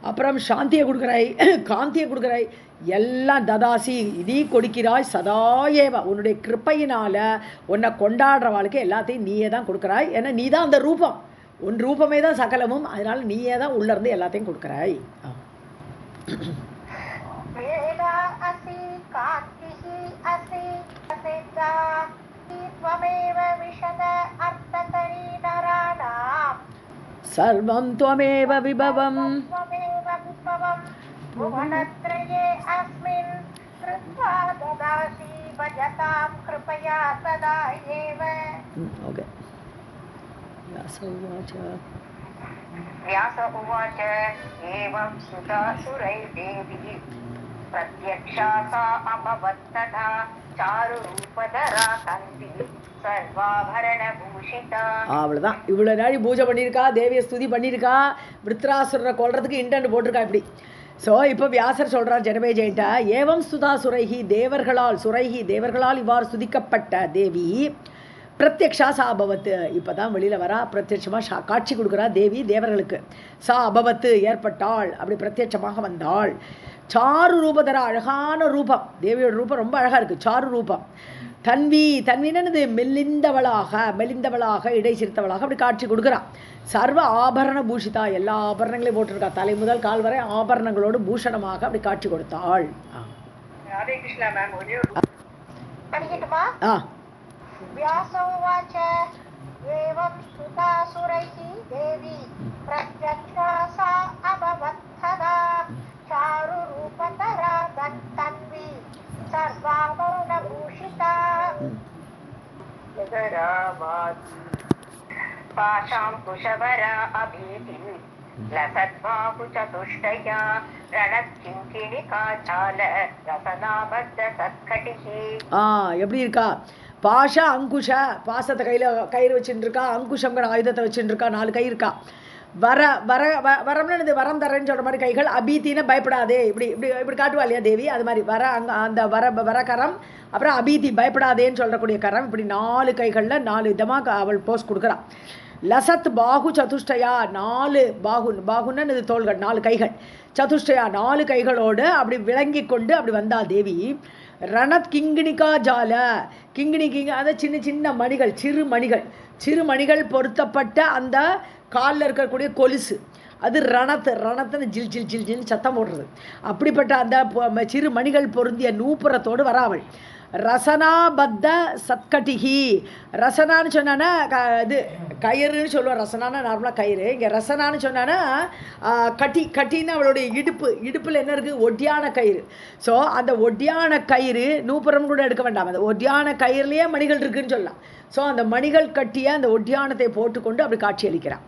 அப்புறம் சாந்தியை கொடுக்குறாய், காந்தியை கொடுக்குறாய், எல்லாம் ததாசி நீ கொடுக்கிறாய். சதாயேவ உன்னுடைய கிருப்பையினால் உன்னை கொண்டாடுறவாளுக்கு எல்லாத்தையும் நீயே தான் கொடுக்குறாய். ஏன்னா நீ தான் அந்த ரூபம், உன் ரூபமே தான் சகலமும். அதனால் நீயே தான் உள்ளேருந்து எல்லாத்தையும் கொடுக்குறாய். சர்வம் त्वमेव விபவம் भुवनत्रये अस्मिन् कृत्वा ददासि भजतां कृपया सदा एव. ओके. व्यास उवाच एवं सुतासुरैर्देवी प्रत्यक्षा सा अभवत् तथा चारुरूपधरा कन्ति सर्वाभरणभूषिता. அவ்வளோதான். இவ்வளோ நாடி பூஜை பண்ணியிருக்கா, தேவியை ஸ்துதி பண்ணியிருக்கா, விருத்ராசுரரை கொள்றதுக்கு இன்டென்ட் போட்டிருக்கா இப்படி. ஸோ இப்போ வியாசர் சொல்கிறார் ஜனமேஜயன்ட்ட ஏவம் ஸ்துதா சுரைஹி தேவர்களால் இவ்வாறு ஸ்துதிக்கப்பட்ட தேவி பிரத்யக்ஷா சா அபவத்து. இப்போ தான் வெளியில் வரா, பிரத்யட்சமாக காட்சி கொடுக்குறா தேவி தேவர்களுக்கு. சா அபவத்து ஏற்பட்டாள், அப்படி பிரத்யட்சமாக வந்தாள். சாரு ரூபதரா, அழகான ரூபம், தேவியோட ரூபம் ரொம்ப அழகாக இருக்குது. சாரு ரூபம். தன்வி, தன்வினது மெலிந்தவளாக இடை சிறுத்தவளாக அப்படி காட்சி கொடுக்குறான். சர்வ ஆபரண பூஷிதா, எல்லா ஆபரணங்களையும் போட்டிருக்கா, தலை முதல் கால் வரை ஆபரணங்களோடு பூஷணமாக அப்படி காட்சி கொடுத்தாள். ராதே கிருஷ்ணா மேம், ஒரே படிக்கட்டுமா? व्यासोवाच एवं सुतासुरैः देवी प्रत्यक्षा सा अभवत्तदा चारुरूपतरा तन्वी सर्वाभरणभूषिता पाशाङ्कुशवरा अभीति लसद्बाहुचतुष्टया रणकिङ्किणिका चाल रसनाबद्ध सत्कटिः. எப்படி இருக்கா? பாஷ அங்குஷ, பாசத்தை கயிறு வச்சுட்டுருக்கா, அங்குஷங்கிற ஆயுதத்தை வச்சுட்டுருக்கா, 4 கை இருக்கா. வரம்னு வரம் தரேன்னு சொல்கிற மாதிரி கைகள். அபீத்தின்னு பயப்படாதே, இப்படி இப்படி இப்படி காட்டுவா இல்லையா தேவி, அது மாதிரி அந்த வர கரம், அப்புறம் அபீதி பயப்படாதேன்னு சொல்லக்கூடிய கரம், இப்படி 4 கைகளில் 4 விதமாக அவள் போஸ் கொடுக்குறான். லசத் பாகு சதுஷ்டயா, 4 பாகுன்னு இது தோள்கள், 4 கைகள். சதுஷ்டயா 4 கைகளோடு அப்படி விளங்கி கொண்டு அப்படி வந்தா தேவி. ரணத் கிங்கிணிகா ஜால, கிங்கிணி அந்த சின்ன சின்ன மணிகள், சிறு மணிகள் பொருத்தப்பட்ட அந்த காலில் இருக்கக்கூடிய கொலுசு, அது ரணத்துன்னு ஜில் ஜில் ஜில் ஜில் சத்தம் போடுறது. அப்படிப்பட்ட அந்த சிறு மணிகள் பொருந்திய நூப்புரத்தோடு வராவள். ரசனாபத்த சத்கட்டிகி, ரசனான்னு சொன்னான்னா இது கயிறுன்னு சொல்லுவோம். ரசனானா நார்மலாக கயிறு, இங்கே ரசனான்னு சொன்னான்னா கட்டின்னு அவளுடைய இடுப்பில் என்ன இருக்குது, ஒட்டியான கயிறு. ஸோ அந்த ஒட்டியான கயிறு நூப்புறம் கூட எடுக்க வேண்டாம், அந்த ஒட்டியான கயிறுலேயே மணிகள் இருக்குதுன்னு சொல்லலாம். ஸோ அந்த மணிகள் கட்டிய அந்த ஒட்டியானத்தை போட்டுக்கொண்டு அப்படி காட்சி அளிக்கிறான்.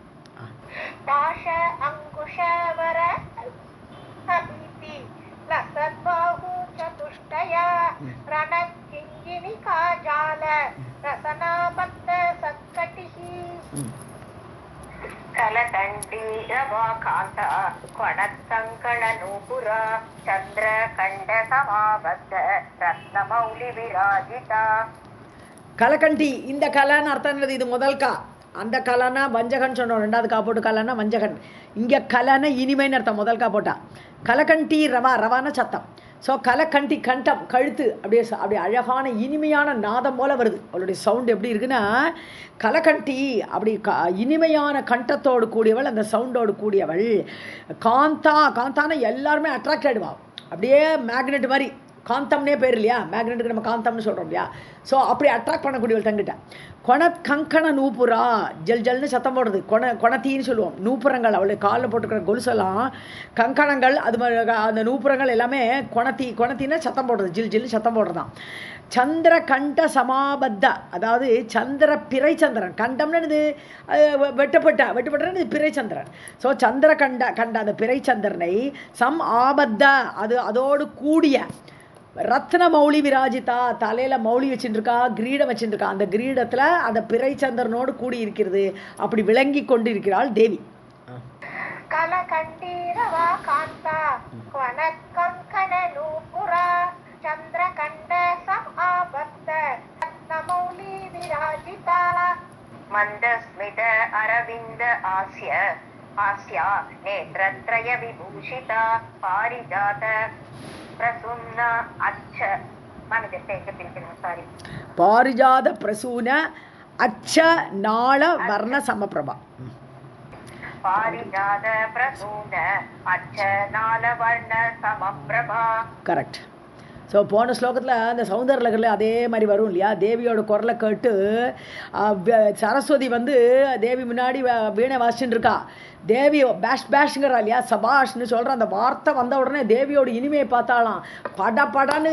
கலகண்டி, இந்த கலைன்னு அர்த்தம் என்னது? இது முதல் கா. அந்த கலைனா வஞ்சகன் சொன்னோம், 2வது கா போட்டு கலைன்னா வஞ்சகன். இங்கே கலைன்னா இனிமைன்னு அர்த்தம், முதல் கா போட்டா. கலகண்டி ரவான சத்தம். ஸோ கலகண்டி கண்டம், கழுத்து, அப்படியே அழகான இனிமையான நாதம் போல் வருது. அவளுடைய சவுண்டு எப்படி இருக்குன்னா, கலகண்டி அப்படி இனிமையான கண்டத்தோடு கூடியவள், அந்த சவுண்டோடு கூடியவள். காந்தான எல்லாருமே அட்ராக்ட் ஆகிடுவா, அப்படியே மேக்னெட் மாதிரி. காந்தம்னே பேர் இல்லையா, மேக்னெட்டுக்கு நம்ம காந்தம்னு சொல்கிறோம் இல்லையா. ஸோ அப்படி அட்ராக்ட் பண்ணக்கூடியவள் தங்கிட்ட. கங்கண நூப்புரா, ஜல் ஜல்னு சத்தம் போடுறது, கொணத்தின்னு சொல்லுவோம். நூப்புரங்கள், அவளுடைய காலில் போட்டுக்கிற கொலுசெல்லாம் கங்கணங்கள், அது மாதிரி அந்த நூப்புரங்கள் எல்லாமே கொணத்தின்னா சத்தம் போடுறது, ஜில் ஜில்னு சத்தம் போடுறதான். சந்திர கண்ட சமாபத்த, அதாவது சந்திர பிறை சந்திரன், கண்டம்னு இது வெட்டப்பட்டது பிறை சந்திரன். ஸோ சந்திர கண்ட அந்த பிறை சந்திரனை ஆபத்த, அதோடு கூடிய ரத்ன மௌலி விராஜிதா, தலையில் மௌலி வச்சுட்டுருக்கா, கிரீடம் வச்சுட்டுருக்கா. அந்த கிரீடத்தில் அந்த பிறை சந்திரனோடு கூடி இருக்கிறது, அப்படி விளங்கி கொண்டு இருக்கிறாள் தேவி. மந்தஸ்மித அரவிந்த ஆஸ்யா நேத்ரத்ரய விபூஷிதா பாரிஜாத பிரசூன பாரிஜாத பிரசூன அச்ச நாள வர்ண சமப்பிரபா. பாரிஜாத பிரசூன அச்ச நாள வர்ண சமப்பிரபா. கரெக்ட். ஸோ போன ஸ்லோகத்தில் அந்த சௌந்தரலகரில் அதே மாதிரி வரும் இல்லையா, தேவியோட குரலை கேட்டு சரஸ்வதி வந்து தேவி முன்னாடி வீணை வாசிச்சுட்டு இருக்கா. தேவி பேஷ்ங்கிறா இல்லையா, சபாஷ்னு சொல்கிற அந்த வார்த்தை வந்த உடனே தேவியோட இனிமையை பார்த்தாலாம். படன்னு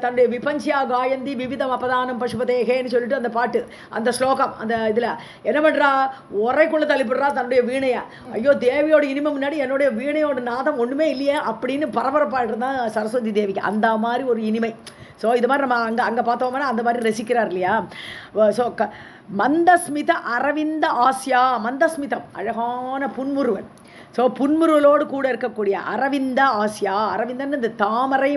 தன்னுடைய விபஞ்சியா காயந்தி விவிதம் அப்பதானம் பசுபதேகேன்னு சொல்லிட்டு அந்த பாட்டு, அந்த ஸ்லோகம், அந்த இதில் என்ன பண்ணுறா, உரைக்குள்ளே தள்ளிப்படுறா தன்னுடைய வீணையை. ஐயோ, தேவியோட இனிமை முன்னாடி என்னுடைய வீணையோட நாதம் ஒன்றுமே இல்லையே அப்படின்னு பரபரப்பாகிட்டு தான் சரஸ்வதி தேவிக்கு. அந்த மாதிரி ஒரு இனிமை. ஸோ இது மாதிரி நம்ம அங்கே பார்த்தோம்னா அந்த மாதிரி ரசிக்கிறார் இல்லையா. ஸோ மந்தஸ்மித அரவிந்த ஆஸ்யா, மந்தஸ்மிதம் அழகான புன்முறுவல். ஸோ புன்முறுவலோடு கூட இருக்கக்கூடிய அரவிந்த ஆசியா, அரவிந்தன்னு இந்த தாமரை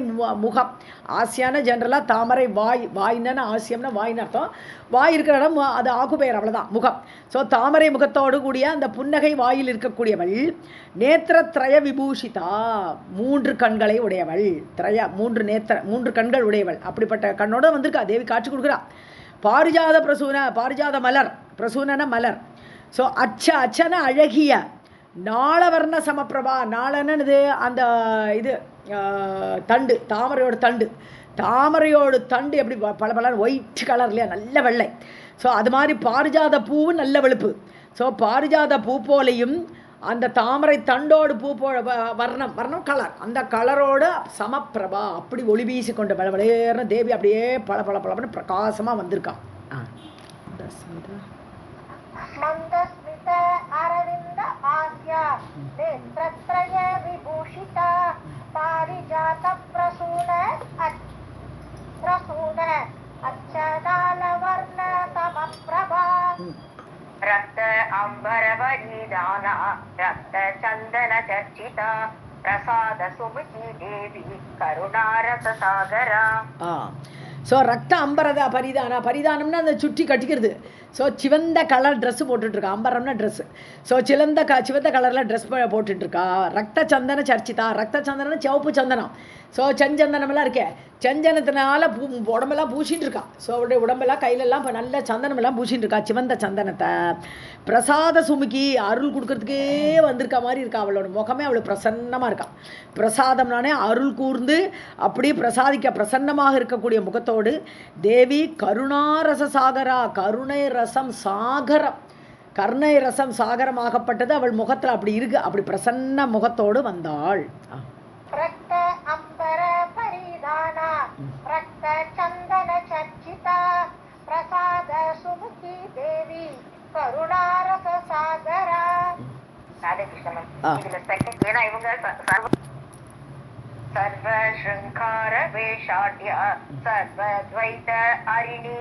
முகம், ஆசியான ஜென்ரலாக தாமரை வாய், வாய்னா ஆசியம்னா வாய்னு அர்த்தம், வாய் இருக்கிற இடம் அது ஆக்குபெயர், அவ்வளோதான் முகம். ஸோ தாமரை முகத்தோடு கூடிய அந்த புன்னகை வாயில் இருக்கக்கூடியவள், நேத்திரத்ரய விபூஷிதா, 3 கண்களை உடையவள், மூன்று கண்கள் உடையவள், அப்படிப்பட்ட கண்ணோடு வந்திருக்கா தேவி, காட்சி கொடுக்குறா. பாரிஜாத பிரசூன, பாரிஜாத மலர், பிரசூனன மலர். ஸோ அச்சன அழகிய, நாளவர்ண சமப்பிரபா, நாளன்னு அந்த இது தண்டு, தாமரையோட தண்டு, தாமரையோட தண்டு எப்படி பல பலர் ஒயிட் கலர் இல்லையா, நல்ல வெள்ளை. ஸோ அது மாதிரி பாரிஜாத பூவும் நல்ல வெளுப்பு. ஸோ பாரிஜாத பூ போலையும் அந்த தாமரை தண்டோடு பூ வர்ணம் கலர், அந்த கலரோட சமப்பிரபா, அப்படி ஒளி வீசி கொண்ட வளவளேர்னு தேவி அப்படியே பல பல பலன்னு பிரகாசமாக வந்திருக்கான். மந்தஸ்மித அரவிந்த ஆஸ்யா நேத்ரத்ரய விபூஷிதா பாரிஜாத பிரசூன அச்சதாலவர்ண சமப்ரபா ரக்த அம்பரவரீதானா ரக்த சந்தன சர்ச்சிதா பிரசாத சுமுகி தேவி கருணாரச சாகரா. ஸோ ரக்த அம்பரத பரிதானா, பரிதானம்னா அந்த சுற்றி கட்டிக்கிறது. ஸோ சிவந்த கலர் ட்ரெஸ்ஸு போட்டுட்ருக்கா, அம்பரம்னா ட்ரெஸ்ஸு. ஸோ சிவந்த கலரில் ட்ரெஸ் போட்டுட்ருக்கா. ரத்த சந்தன சர்ச்சிதா, ரத்த சந்தனம் சிவப்பு சந்தனம். ஸோ செஞ்சந்தனமெல்லாம் இருக்கே, செஞ்சனத்தினால உடம்பெல்லாம் பூசிட்டு இருக்கா. ஸோ அவருடைய உடம்பெல்லாம் கையிலெல்லாம் இப்போ நல்ல சந்தனமெல்லாம் பூசிட்டு இருக்கா, சிவந்த சந்தனத்தை. பிரசாத சுமுகி, அருள் கொடுக்கறதுக்கே வந்திருக்க மாதிரி இருக்கா, அவளோட முகமே அவ்வளோ பிரசன்னமாக இருக்கா. பிரசாதம்னானே அருள் கூர்ந்து அப்படி பிரசன்னமாக இருக்கக்கூடிய முகத்தோடு தேவி கருணாரச சாகரா, கருணை ரசம் சாகரம், கருணை ரசம் சாகரமாகப்பட்டது அவள் முகத்தில் அப்படி இருக்கு, அப்படி பிரசன்ன முகத்தோடு வந்தாள். ரக்த அம்பர பரிதானா ரக்த சந்தன சர்ச்சிதா பிரசாத சுமுகி தேவி கருணாரச சாகரா. இதுல செகண்ட், ஏன்னா இவங்க சர்வ ஸ்ருங்கார வேஷாட்ய சர்வத்வைத அரிணி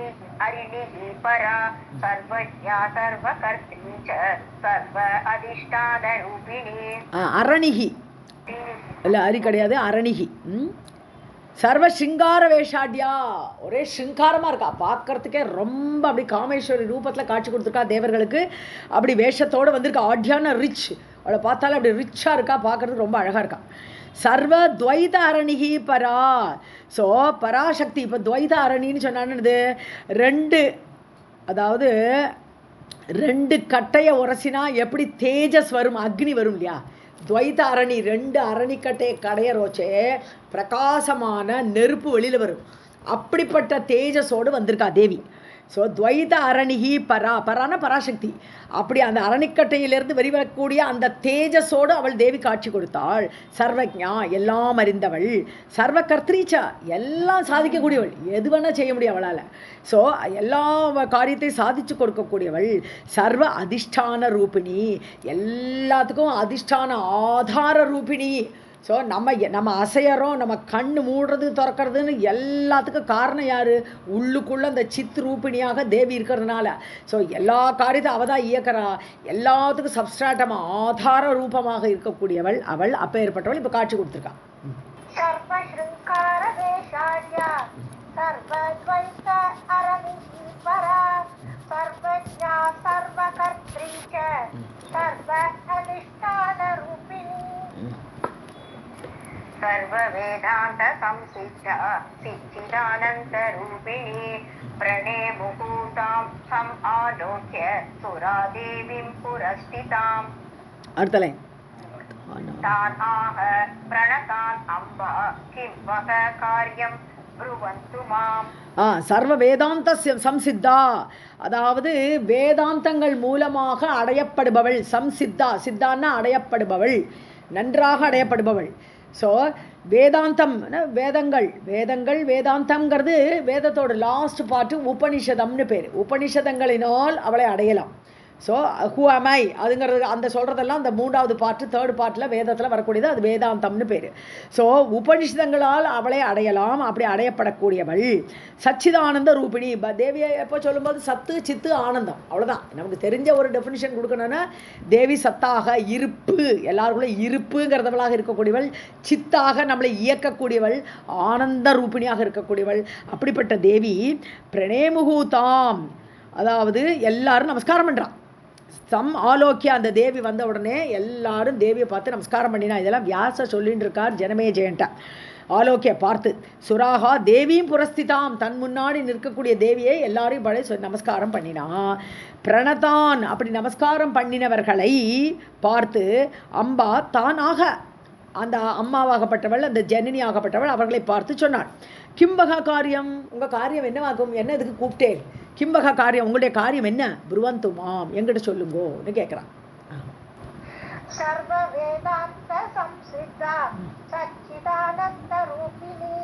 பரா சர்வஜ்ஞா சர்வகர்த்ரி ச சர்வ அதிஷ்டான ரூபிணி. அரணிகி இல்லை, அரி கிடையாது, அரணிகி. சர்வ சிங்கார வேஷாட்யா, ஒரே சிங்காரமாக இருக்கா, பார்க்கறதுக்கே ரொம்ப அப்படி காமேஸ்வரி ரூபத்தில் காட்சி கொடுத்துருக்கா தேவர்களுக்கு. அப்படி வேஷத்தோடு வந்திருக்கா, ஆட்யான ரிச், அவளை பார்த்தாலும் அப்படி ரிச்சாக இருக்கா, பார்க்கறதுக்கு ரொம்ப அழகாக இருக்கா. சர்வ துவைத அரணிகி பரா. ஸோ பராசக்தி, இப்போ துவைத அரணின்னு சொன்னான்னு 2, அதாவது 2 கட்டையை உரசினா எப்படி தேஜஸ் வரும், அக்னி வரும் இல்லையா, துவைத அரணி 2 அரணிக்கட்டையை கடையரோச்சே பிரகாசமான நெருப்பு வெளியில் வரும், அப்படிப்பட்ட தேஜஸோடு வந்திருக்கா தேவி. ஸோ துவைத அரணிகி பரான பராசக்தி, அப்படி அந்த அரணிக்கட்டையிலிருந்து வெளிவரக்கூடிய அந்த தேஜஸோடு அவள் தேவி காட்சி கொடுத்தாள். சர்வஜா, எல்லாம் அறிந்தவள். சர்வ கர்த்ரீச்சா, எல்லாம் சாதிக்கக்கூடியவள், எது வேணால் செய்ய முடியும் அவளால். ஸோ எல்லா காரியத்தையும் சாதித்து கொடுக்கக்கூடியவள். சர்வ அதிஷ்டான ரூபிணி, எல்லாத்துக்கும் அதிஷ்டான ஆதார ரூபிணி. ஸோ நம்ம அசையறோம், நம்ம கண்ணு மூடுறது திறக்கிறதுன்னு எல்லாத்துக்கும் காரணம் யார், உள்ளுக்குள்ளே அந்த சித் ரூபிணியாக தேவி இருக்கிறதுனால. ஸோ எல்லா காரியத்தையும் அவள் தான் இயக்கிறா, எல்லாத்துக்கும் சப்ஸ்ட்ராட்டமாக ஆதார ரூபமாக இருக்கக்கூடியவள் அவள். அப்போ ஏற்பட்டவள் இப்போ காட்சி கொடுத்துருக்கா. சர்வ வேதாந்த சம்சித்தா சிச்சிதானந்த ரூபிணி பிரணே முகூதாம் சம் ஆலோக்ய சுராதேவிம் புரஸ்திதாம். அடுத்த லைன். தான் ஆக பிரணதான் அம்பா கிம் வக காரியம் ப்ருவந்து மாம். சர்வ வேதாந்த சம்சித்தா, அதாவது வேதாந்தங்கள் மூலமாக அடையப்படுபவள். சம்சித்தா, சித்தான்னா அடையப்படுபவள், நன்றாக அடையப்படுபவள். ஸோ வேதாந்தம், வேதாந்தம்ங்கிறது வேதத்தோட லாஸ்ட் பார்ட்டு உபனிஷதம்னு பேர். உபனிஷதங்களினால் அவளை அடையலாம். ஸோ ஹூ am I அதுங்கிறது அந்த சொல்கிறதெல்லாம் அந்த 3வது பார்ட்டு 3rd பார்ட்டில் வேதத்தில் வரக்கூடியது. அது வேதாந்தம்னு பேர். ஸோ உபனிஷதங்களால் அவளை அடையலாம். அப்படி அடையப்படக்கூடியவள் சச்சிதானந்த ரூபிணி. தேவியை எப்போ சொல்லும்போது சத்து சித்து ஆனந்தம், அவ்வளோதான். நமக்கு தெரிஞ்ச ஒரு டெஃபினிஷன் கொடுக்கணும்னா தேவி சத்தாக இருப்பு, எல்லாருக்குள்ளே இருப்புங்கிறதவளாக இருக்கக்கூடியவள், சித்தாக நம்மளை இயக்கக்கூடியவள், ஆனந்த ரூபிணியாக இருக்கக்கூடியவள். அப்படிப்பட்ட தேவி பிரணேமுகூதாம், அதாவது எல்லாரும் நமஸ்காரம் பண்ணுறான். சம் ஆலோக்கிய அந்த தேவி வந்த உடனே எல்லாரும் தேவியை பார்த்து நமஸ்காரம் பண்ணினா. இதெல்லாம் வியாச சொல்லின்னு இருக்கார் ஜனமே ஜெயன்ட்ட. ஆலோக்கிய பார்த்து சுராகா தேவியும் புரஸ்திதாம், தன் முன்னாடி நிற்கக்கூடிய தேவியை எல்லாரையும் பழைய நமஸ்காரம் பண்ணினா. பிரணதான், அப்படி நமஸ்காரம் பண்ணினவர்களை பார்த்து அம்பா தானாக அந்த அம்மாவாகப்பட்டவள், அந்த ஜனனி ஆகப்பட்டவள் அவர்களை பார்த்து சொன்னாள், கிம்பகா காரியம், உங்கள் காரியம் என்னவாகும், என்ன இதுக்கு கூப்பிட்டேன், கிம்பகா காரியம், உங்களுடைய காரியம் என்ன, புருவந்துமாம், எங்கிட்ட சொல்லுங்கோன்னு கேட்குறான். சர்வ வேதாந்த சம்சித்தா சச்சிதானந்த ரூபிணி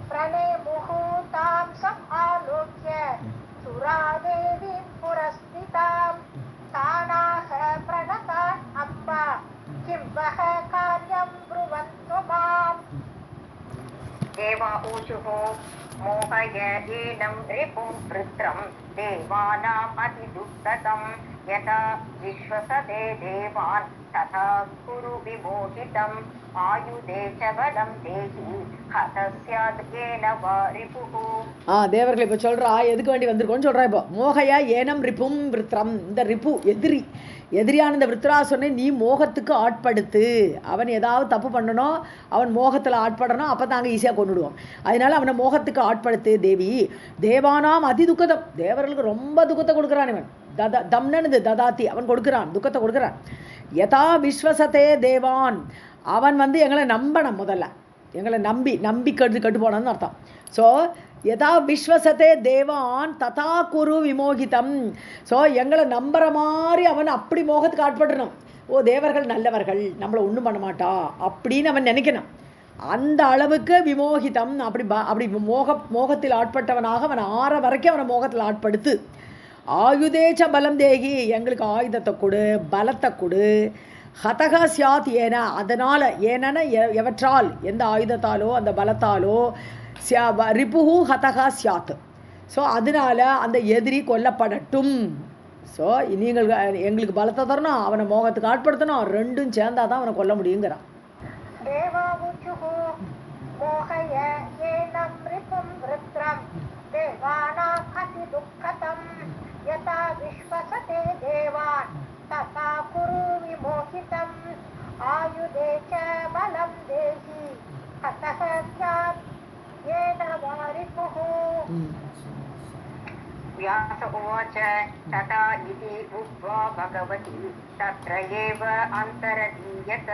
பிரணே முகூதாம் சம் ஆலோக்ய சுராதேவி புரஸ்திதாம் தானாக பிரணதான் அம்பா கிம்பக காரியம் ப்ருவந்து மாம். தேவா ஊசுஹோ மோகய ஏனம் ரிபும் ருத்ரம் தேவானாம் அதிதுக்ததம் யதா விஸ்வசதே தேவான் ததா குரு விமோகிதம் ஆயுதே ச பலம் தேஹி ஹதஸ்யாத் ஏன வா ரிபுஹு. தேவர்கள் இப்போ சொல்கிறா, எதுக்கு வேண்டி வந்திருக்கோன்னு சொல்கிறா. இப்போ மோகையா ஏனம் ரிப்பும் விருத்ரம், இந்த ரிப்பு எதிரியான இந்த விருத்ராசுரனை நீ மோகத்துக்கு ஆட்படுத்து. அவன் ஏதாவது தப்பு பண்ணணும், அவன் மோகத்தில் ஆட்படணும், அப்போ தாங்க ஈஸியாக கொண்டுடுவோம். அதனால அவனை மோகத்துக்கு ஆட்படுத்து தேவி. தேவானாம் அதி துக்கதம், தேவர்களுக்கு ரொம்ப துக்கத்தை கொடுக்குறான் இவன். தம்னது ததாத்தி, அவன் கொடுக்குறான், துக்கத்தை கொடுக்குறான். யதா விஸ்வசதே தேவான், அவன் எங்களை நம்பணும், முதல்ல எங்களை நம்பி கட்டு போனான்னு அர்த்தம். ஸோ யதா விஸ்வசதே தேவான் ததா குரு விமோகிதம், ஸோ எங்களை நம்புற மாதிரி அவன் அப்படி மோகத்துக்கு ஆட்படணும். ஓ தேவர்கள் நல்லவர்கள், நம்மளை ஒன்றும் பண்ண மாட்டா அப்படின்னு அவன் நினைக்கணும். அந்த அளவுக்கு விமோகிதம், அப்படி மோகத்தில் ஆட்பட்டவனாக அவன் ஆற வரைக்கும் அவனை மோகத்தில் ஆட்படுத்து. ஆயுதேச்ச பலம் தேகி, எங்களுக்கு ஆயுதத்தை கொடு, பலத்தை கொடு. ஹதகா சியாத் ஏன, அதனால் ஏனென எவற்றால், எந்த ஆயுதத்தாலோ அந்த பலத்தாலோ, ரிபுஹு ஹதகா சியாத், ஸோ அதனால் அந்த எதிரி கொல்லப்படட்டும். ஸோ நீங்கள் எங்களுக்கு பலத்தை தரணும், அவனை மோகத்துக்கு ஆட்படுத்தணும், ரெண்டும் சேர்ந்தாதான் அவனை கொல்ல முடியுங்கிறான். தேவாவுச்சுஹு மோகய ஏனம் ரிபும் ருத்ரம் தேவானாம் அதி துக்கதம் யதா விஸ்வசதே தேவான் ததா குரு விமோகிதம் ஆயுதே ச பலம் தேஹி ஹதஹ ஸ்யாத் ஏன வா ரிபுஹு. व्यास उवाच तथा इति उक्त्वा भगवती तत्र एव अन्तरदीयत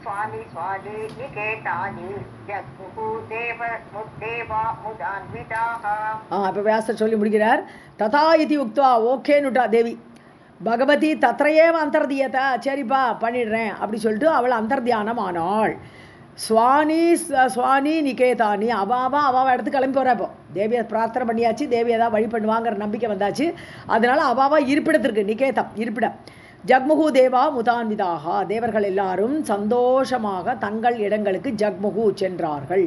स्वामी स्वामी निकेतानि जग्मुः देवा मुदान्विताः. இப்போ வியாசர் சொல்லி முடிக்கிறார். ததா இதி உக்த்வா, ஓகேனுட்டா தேவி. பகவதி தத்ரையேவ அந்தர்தியத்தை, சரிப்பா பண்ணிடுறேன் அப்படி சொல்லிட்டு அவள் அந்தர்தியானம் ஆனாள். சுவானி நிகேதானி, அவாவா இடத்துக்கு கிளம்பி போகிறா. இப்போ தேவியை பிரார்த்தனை பண்ணியாச்சு, தேவி ஏதாவது வழி பண்ணுவாங்கிற நம்பிக்கை வந்தாச்சு. அதனால அவாவா இருப்பிடத்திற்கு, நிகேதம் இருப்பிடம். ஜக்முகு தேவா முதான்விதாக, தேவர்கள் எல்லாரும் சந்தோஷமாக தங்கள் இடங்களுக்கு ஜக்முகு சென்றார்கள்.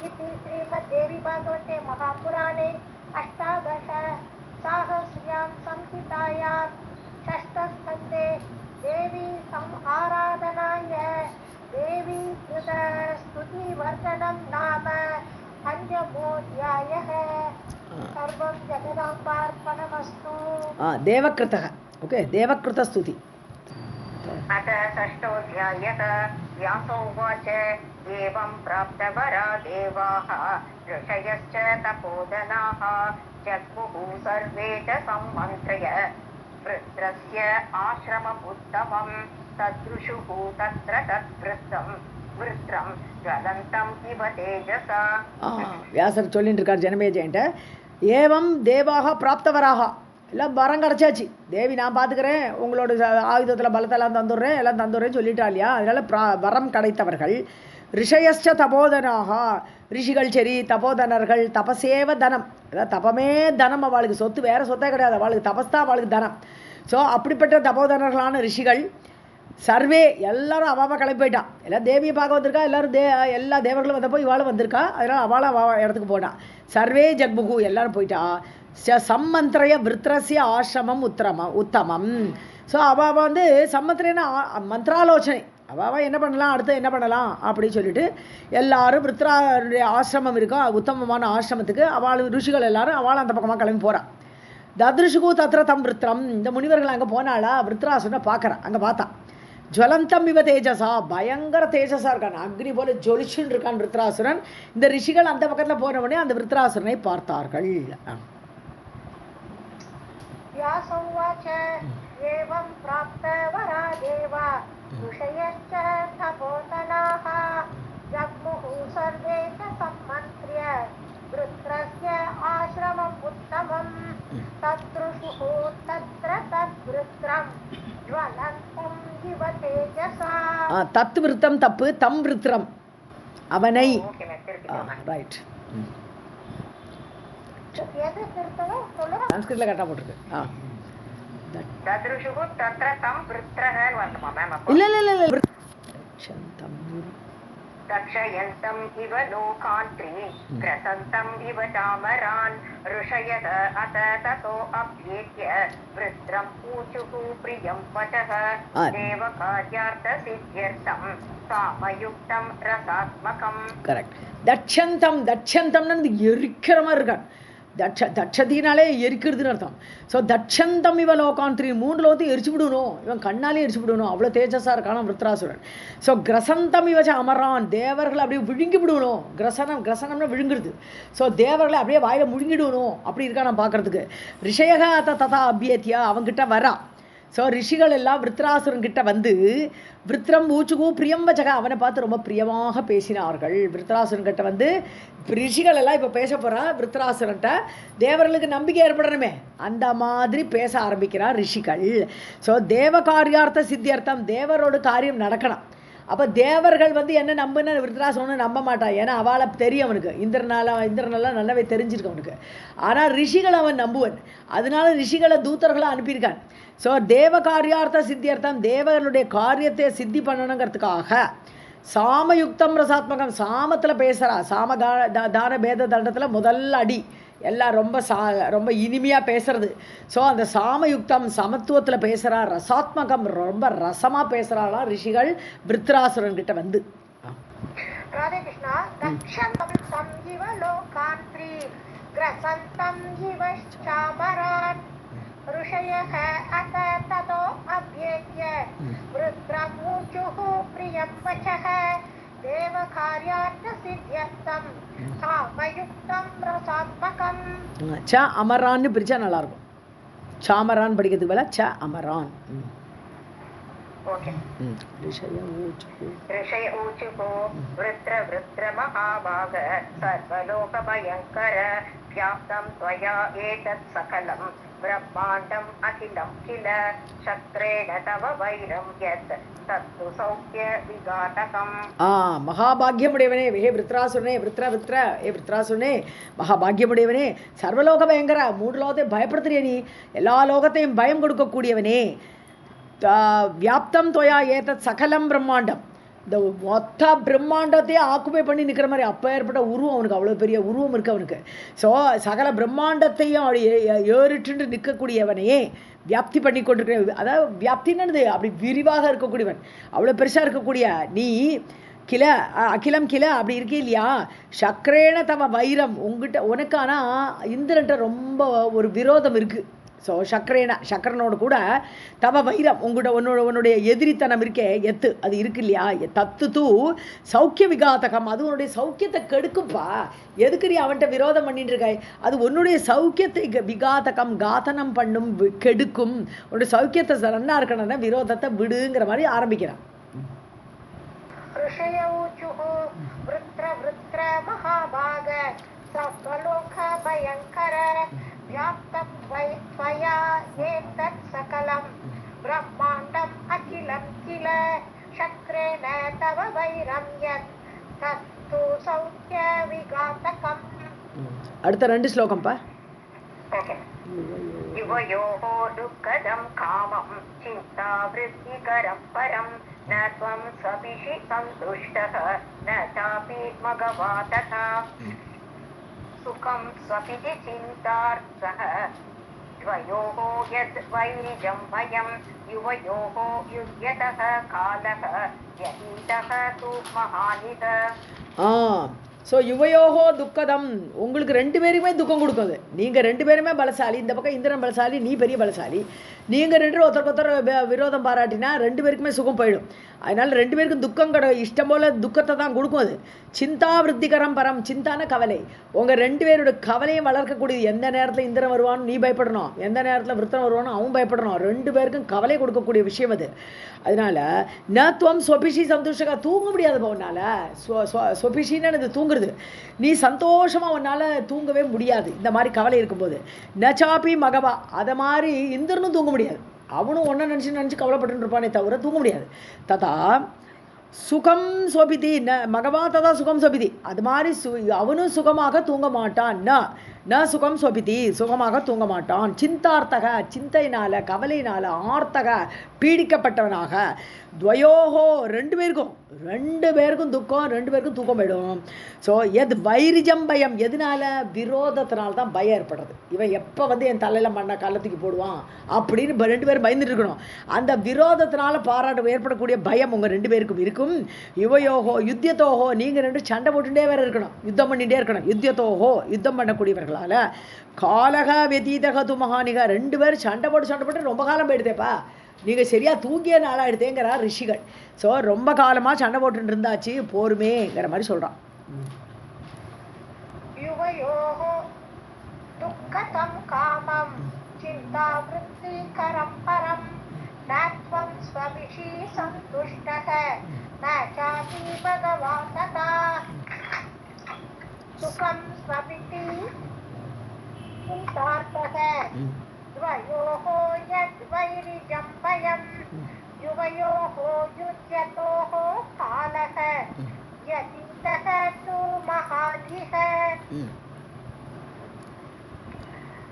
इति श्रीमद्देवी भागवते महापुराणे अष्टादश साहस्र्यां संहितायां षष्ठस्कन्धे देवी आराधनाय देवी कृत स्तुतिवर्धनं नाम पञ्चमोऽध्यायः. सर्वं जगदाम्बार्पणमस्तु. देवकृतः, ओके, देवकृतस्तुति. अथ षष्ठोऽध्यायः. व्यासोवाच एवं प्राप्तवरा देवाः ऋषयश्च तपोधनाः जग्मुः सर्वे च सम्मन्त्रय वृत्रस्य आश्रममुत्तमं तदृशुः तत्र तत्वृत्तं वृत्रं ज्वलन्तम् इव तेजसा. வியாசர் சொல்லிட்டு இருக்கார் ஜனமேஜயன்ட்ட. ஏவம் தேவாக பிராப்தவராக எல்லாம் வரம் கிடச்சாச்சு. தேவி நான் பார்த்துக்கிறேன், உங்களோட ஆயுதத்தில் பலத்தெல்லாம் தந்துடுறேன், எல்லாம் தந்துடுறேன்னு சொல்லிட்டா இல்லையா, அதனால் வரம் கிடைத்தவர்கள். ரிஷயஸ்ச தபோதனாக, ரிஷிகள் சரி, தபோதனர்கள், தபசேவ தனம், அதாவது தபமே தனம், அவளுக்கு சொத்து வேறு சொத்தே கிடையாது, அவளுக்கு தபஸ்தான் அவளுக்கு தனம். ஸோ அப்படிப்பட்ட தபோதனர்களான ரிஷிகள் சர்வே எல்லாரும் அவாவா கிளம்பி போயிட்டான். எல்லாம் தேவியை பார்க்க வந்திருக்கா, எல்லாரும் எல்லா தேவர்களும் வந்தப்போ இவாளும் வந்திருக்கா, அதனால் அவளும் இடத்துக்கு போனான். சர்வே ஜக்முகு எல்லாரும் போயிட்டா. சம்மந்திரய விருத்ரஸ்ய ஆசிரமம் உத்தமம். ஸோ அவள் வந்து சம்மந்திரேன மந்திராலோசனை, அவள் என்ன பண்ணலாம், அடுத்து என்ன பண்ணலாம் அப்படின்னு சொல்லிட்டு எல்லாரும் விருத்ராவுடைய ஆசிரமம் இருக்கா, உத்தமமான ஆசிரமத்துக்கு அவள் ருஷிகள் எல்லாரும் அவளும் அந்த பக்கமாக கிளம்பி போகிறான். தத்ருஷுகு தத்ர தம் விருத்ரம், இந்த முனிவர்கள் அங்கே போனாளா, விருத்ராசுரனை பார்க்குறான். அங்கே பார்த்தான். ஜுவலந்தம் இவ தேஜசா, பயங்கர தேஜஸாக இருக்கான், அக்னி போல ஜொலிச்சுன்னு இருக்கான் விருத்ராசுரன். இந்த ரிஷிகள் அந்த பக்கத்தில் போனவுடனே அந்த விருத்ராசுரனை பார்த்தார்கள். தத் விருத்தம் தப்பு, தம் விருத்திரம் அவனை. ரைட், சன்ஸ்கிருத்ல கரெக்டா போட்டிருக்கு. இல்ல இல்ல இல்ல இல்ல, தக்ஷயந்தம் இவ லோகாந்த்ரி கிரசந்தம் இவ தாமரான் ருஷயத அத ததோ அப்யேத்ய விருத்ரம் ஊச்சுஹு பிரியம் வசஹ தேவகார்யார்த்த சித்யர்த்தம் சாமயுக்தம் ரசாத்மகம். கரெக்ட். தட்சந்தம், தட்சந்தம்னு எரிக்கிற மாதிரி இருக்கான். தட்சத்தினாலே எரிக்கிறதுன்னு அர்த்தம். ஸோ தட்சந்தம் இவ லோகாந்திரி, 3 லோகத்தையும் எரிச்சு விடணும், இவன் கண்ணாலே எரிச்சு விடணும், அவ்வளோ தேஜஸாக இருக்கான விருத்ராசுரன். ஸோ கிரசந்தம் இவச்ச அமரான், தேவர்களை அப்படியே விழுங்கி விடணும். கிரசனம்னா விழுங்குறது. ஸோ தேவர்களை அப்படியே வாயில் முழுங்கிடணும், அப்படி இருக்கா நான் பார்க்குறதுக்கு. ரிஷயக ததா அபியத்தியா, அவங்கிட்ட வரா. ஸோ ரிஷிகள் எல்லாம் விருத்ராசுரன்கிட்ட வந்து விருத்ரம் ஊச்சுகு பிரியம் வச்சக, அவனை பார்த்து ரொம்ப பிரியமாக பேசினார்கள். விருத்ராசுரன்கிட்ட வந்து ரிஷிகள் எல்லாம் இப்போ பேச போகிறா விருத்ராசுரன்ட்ட, தேவர்களுக்கு நம்பிக்கை ஏற்படணுமே, அந்த மாதிரி பேச ஆரம்பிக்கிறார் ரிஷிகள். ஸோ தேவ காரியார்த்த சித்தியர்த்தம், தேவரோட காரியம் நடக்கணும். அப்போ தேவர்கள் வந்து என்ன நம்பின விருத்ராசுரனை நம்ப மாட்டான், ஏன்னா அவளை தெரியும் அவனுக்கு, இந்திரனெல்லாம் நல்லாவே தெரிஞ்சிருக்கு அவனுக்கு. ஆனால் ரிஷிகளை அவன் நம்புவன், அதனால ரிஷிகளை தூத்தர்களை அனுப்பியிருக்கான். ஸோ தேவ காரியார்த்த சித்தியர்த்தம், தேவர்களுடைய காரியத்தை சித்தி பண்ணணுங்கிறதுக்காக சாமயுக்தம் ரசாத்மகம், சாமத்தில் பேசுகிறா. சாம தான பேத தண்டத்தில் முதல் அடி எல்லாம் ரொம்ப இனிமையாக பேசுறது. ஸோ அந்த சாமயுக்தம் சமத்துவத்தில் பேசுகிறா, ரசாத்மகம் ரொம்ப ரசமாக பேசுகிறாளா ரிஷிகள் விருத்ராசுரன் கிட்ட வந்து. ராதே கிருஷ்ணா. தக்ஷந்தம் இவ லோகாந்த்ரி கிரசந்தம் இவ சாமரான் ருஷயஹ அத ததோ அப்யேத்ய விருத்ரம் ஊச்சுஹு பிரியம் வசஹ தேவகார்யார்த்த சித்யர்த்தம் சாமயுக்தம் ரசாத்மகம். ச அமரான்னு பிரிச்சா நல்லா இருக்கும். சாமரான் படிக்கிறதுக்கு மேல ச அமரான். ऋषय ऊचुः वृत्र महाभाग सर्वलोक भयङ्कर व्याप्तं त्वया एतत् सकलं ब्रह्माण्डम् अखिलं किल शक्रेण तव वैरं यत् तत्तु सौख्य विघातकम्. மகாபாகியமுடையவனே, ஹே விருத்ராசுரனே, விருத்ராசுரனே மகாபாகியமுடையவனே, சர்வலோக பயங்கர, 3 லோகத்தையும் பயப்படுத்துறிய நீ, எல்லா லோகத்தையும் பயம் கொடுக்கக்கூடியவனே. வியாப்தம் தொயா ஏதத் சகலம் பிரம்மாண்டம், இந்த மொத்த பிரம்மாண்டத்தையே ஆக்குபை பண்ணி நிற்கிற மாதிரி அப்போ ஏற்பட்ட உருவம் அவனுக்கு, அவ்வளோ பெரிய உருவம் இருக்குது அவனுக்கு. ஸோ சகல பிரம்மாண்டத்தையும் அப்படி ஏறிட்டு நிற்கக்கூடியவனையே வியாப்தி பண்ணி கொண்டிருக்கிற, அதாவது வியாப்தின்னு அப்படி விரிவாக இருக்கக்கூடியவன், அவ்வளோ பெருசாக இருக்கக்கூடிய நீ கில அகிலம் கில அப்படி இருக்கே இல்லையா. சக்கரேன தவ வைரம், உனக்கு ஆனால் இந்திரன்ட்ட ரொம்ப ஒரு விரோதம் இருக்குது. ஸோ சக்கரனோடு கூட தவ வைரம், உன்னுடைய எதிரித்தனம் இருக்கே எத்து, அது இருக்கு இல்லையா. தத்து தூ சௌக்கிய விகாதகம், அது உன்னுடைய சௌக்கியத்தை கெடுக்கும்பா. எதுக்கு நீ அவன்கிட்ட விரோதம் பண்ணிட்டு இருக்காய், அது உன்னுடைய சௌக்கியத்தை விகாதகம், காதனம் பண்ணும், கெடுக்கும். உன்னுடைய சௌக்கியத்தை நன்னா இருக்கணும்னா விரோதத்தை விடுங்கிற மாதிரி ஆரம்பிக்கிறான். सर्वलोकभयङ्कर व्याप्तं त्वया एतत् सकलं ब्रह्माण्डम् अखिलं किल शक्रेण तव वैरं यत् तत्तु सौख्यविघातकम्. அடுத்த 2 ஸ்லோகம்ப்பா. युवयोः दुःखदं कामं चिन्तावृत्तिकरं परं न त्वं स्वपिषि सन्तुष्टः न चापि मघवा तथा सुखं स्वपिति चिन्तार्थः द्वयोः यद् वैरिजं भयं युवयोः युध्यतः कालः व्यतीतः तु महानिः. ஸோ யுவயோகோ துக்கதம், உங்களுக்கு 2 பேருக்குமே துக்கம் கொடுக்குது. நீங்கள் 2 பேருமே பலசாலி, இந்த பக்கம் இந்திரன் பலசாலி, நீ பெரிய பலசாலி. நீங்கள் 2 ஒருத்தருக்கு விரோதம் பாராட்டினா 2 பேருக்குமே சுகம் போயிடும். அதனால் 2 பேருக்கும் துக்கம் இஷ்டம் போல் துக்கத்தை தான் கொடுக்கும். அது சிந்தா விருத்திகரம் பரம், சிந்தான கவலை. உங்கள் 2 பேரோட கவலையும் வளர்க்கக்கூடியது. எந்த நேரத்தில் இந்திரன் வருவான்னு நீ பயப்படணும், எந்த நேரத்தில் விருத்தன் வருவானோ அவன் பயப்படணும். 2 பேருக்கும் கவலை கொடுக்கக்கூடிய விஷயம் அது. அதனால் நத்துவம் சொபிஷி சந்தோஷக்கா, தூங்க முடியாது உன்னால். சொபிஷின்னு அது தூங்குறது, நீ சந்தோஷமாக உன்னால் தூங்கவே முடியாது இந்த மாதிரி கவலை இருக்கும்போது. நச்சாப்பி மகவா, அதை மாதிரி இந்திரனும் தூங்க முடியாது. அவனும் ஒன்றை நினச்சி கவலைப்பட்டு இருப்பானே தவிர தூங்க முடியாது. ததா சுகம் சோபிதி ந மகவா ததா சுகம் சோபிதி, அது மாதிரி அவனும் சுகமாக தூங்க மாட்டான். ந சுகம் சோபிதி, சுகமாக தூங்க மாட்டான். சிந்தார்த்தக, சிந்தையினால கவலையினால, ஆர்த்தக பீடிக்கப்பட்டவனாக. துவயோகோ 2 பேருக்கும் துக்கம், 2 பேருக்கும் தூக்கம் போயிடும். ஸோ எது வைரிஜம் பயம், எதனால? விரோதத்தினால தான் பயம் ஏற்படுறது. இவன் எப்போ என் தலையில் மண்ணை கள்ளத்துக்கு போடுவான் அப்படின்னு 2 பேரும் பயந்துட்டு இருக்கணும். அந்த விரோதத்தினால ஏற்படக்கூடிய பயம் உங்கள் 2 பேருக்கும் இருக்கும். யுவயோகோ யுத்தியத்தோகோ, நீங்கள் 2 சண்டை போட்டுட்டே வேற இருக்கணும், யுத்தம் பண்ணிகிட்டே இருக்கணும். யுத்தியத்தோகோ, யுத்தம் பண்ணக்கூடியவர்களால். காலக வெதீதக து மகானிக, 2 பேரும் சண்டை போட்டு ரொம்ப காலம் போயிடுதேப்பா, நீங்கள் சரியாக தூங்கிய நாளாக எடுத்தேங்கிறார் ரிஷிகள். ஸோ ரொம்ப காலமாக சண்டை போட்டு இருந்தாச்சு, போருமேங்கிற மாதிரி சொல்கிறான். யுவயோகோ துக்கதம் காமம் சிந்தாவிருத்திகரம் பரம் ந த்வம் ஸ்வபிஷி சந்துஷ்டः ந சாபி பகவான் ததா சுகம் ஸ்வபிதி சிந்தார்த்தः द्वयोः यद् वैरिजं भयं युवयोः युध्यतोः कालः व्यतीतः तु महानिः.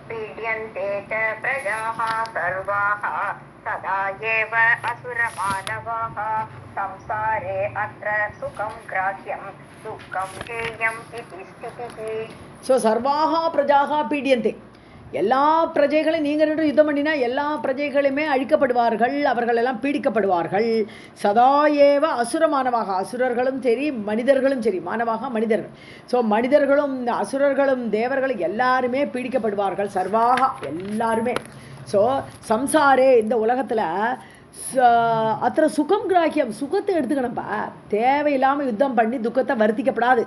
पीड्यन्ते च प्रजाः सर्वाः सदा एव असुरमानवाः संसारे अत्र सुखं ग्राह्यं दुःखं ज्ञेयम् इति स्थितिः. ஸோ சர்வாக பிரஜாக பீடியந்தே, எல்லா பிரஜைகளையும் நீங்கள் 2 யுத்தம் பண்ணினா எல்லா பிரஜைகளுமே அழிக்கப்படுவார்கள், அவர்கள் எல்லாம் பீடிக்கப்படுவார்கள். சதாயேவ அசுரமானவாக, அசுரர்களும் சரி மனிதர்களும் சரி, மானவாக மனிதர்கள். ஸோ மனிதர்களும் அசுரர்களும் தேவர்களும் எல்லாருமே பீடிக்கப்படுவார்கள், சர்வாக எல்லாருமே. ஸோ சம்சாரே, இந்த உலகத்தில் அத்தனை சுகம் கிராக்கியம், சுகத்தை எடுத்துக்கணும்ப்பா. தேவையில்லாமல் யுத்தம் பண்ணி துக்கத்தை வருத்திக்கப்படாது.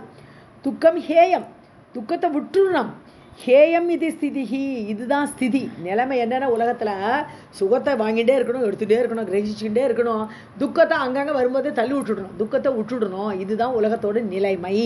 துக்கம் ஹேயம், துக்கத்தை விட்டுணும். ஹேயம் இது ஸ்திதிஹி, இதுதான் ஸ்திதி, நிலைமை. என்னென்ன உலகத்தில் சுகத்தை வாங்கிட்டே இருக்கணும், எடுத்துகிட்டே இருக்கணும், கிரகிச்சுக்கிட்டே இருக்கணும். துக்கத்தை அங்கங்கே வரும்போதே தள்ளி விட்டுடணும், துக்கத்தை விட்டுடணும். இதுதான் உலகத்தோட நிலைமை.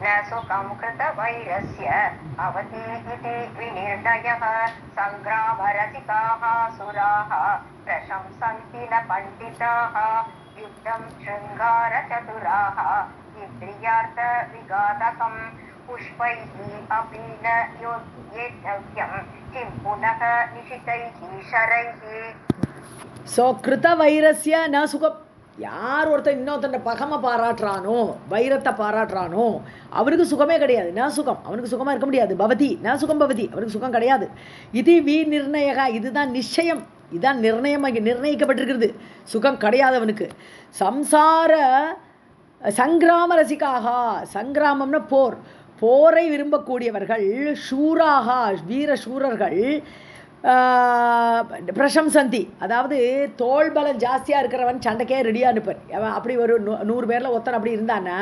न सुखं कृतवैरस्य अवति इति विनिर्णयः सङ्ग्रामरसिकाः सुराः प्रशंसन्ति न पण्डिताः युद्धं शृङ्गारचतुराः इन्द्रियार्थविघातकं पुष्पैः अपि न योज्येतव्यं किं पुनः निशितैः शरैः. ஸோ கிருத வைரஸ்ய ந சுகம், யார் ஒருத்தன் இன்னொருத்தன் பகமை பாராட்டுறானோ, வைரத்தை பாராட்டுறானோ, அவருக்கு சுகமே கிடையாது. ந சுகம், அவனுக்கு சுகமாக இருக்க முடியாது. பவதி ந சுகம் பவதி, அவனுக்கு சுகம் கிடையாது. இது வி நிர்ணயக, இதுதான் நிச்சயம், இதுதான் நிர்ணயமாக நிர்ணயிக்கப்பட்டிருக்கிறது. சுகம் கிடையாது அவனுக்கு. சம்சார சங்கிராம ரசிக்காக, சங்கிராமம்னா போர், போரை விரும்பக்கூடியவர்கள், ஷூராக வீர சூரர்கள், பிரசம்சந்தி, அதாவது தோல் பலம் ஜாஸ்தியாக இருக்கிறவன் சண்டைக்கே ரெடியாக இருப்பான். அவன் அப்படி ஒரு 100 பேரில் ஒருத்தன் அப்படி இருந்தான்னா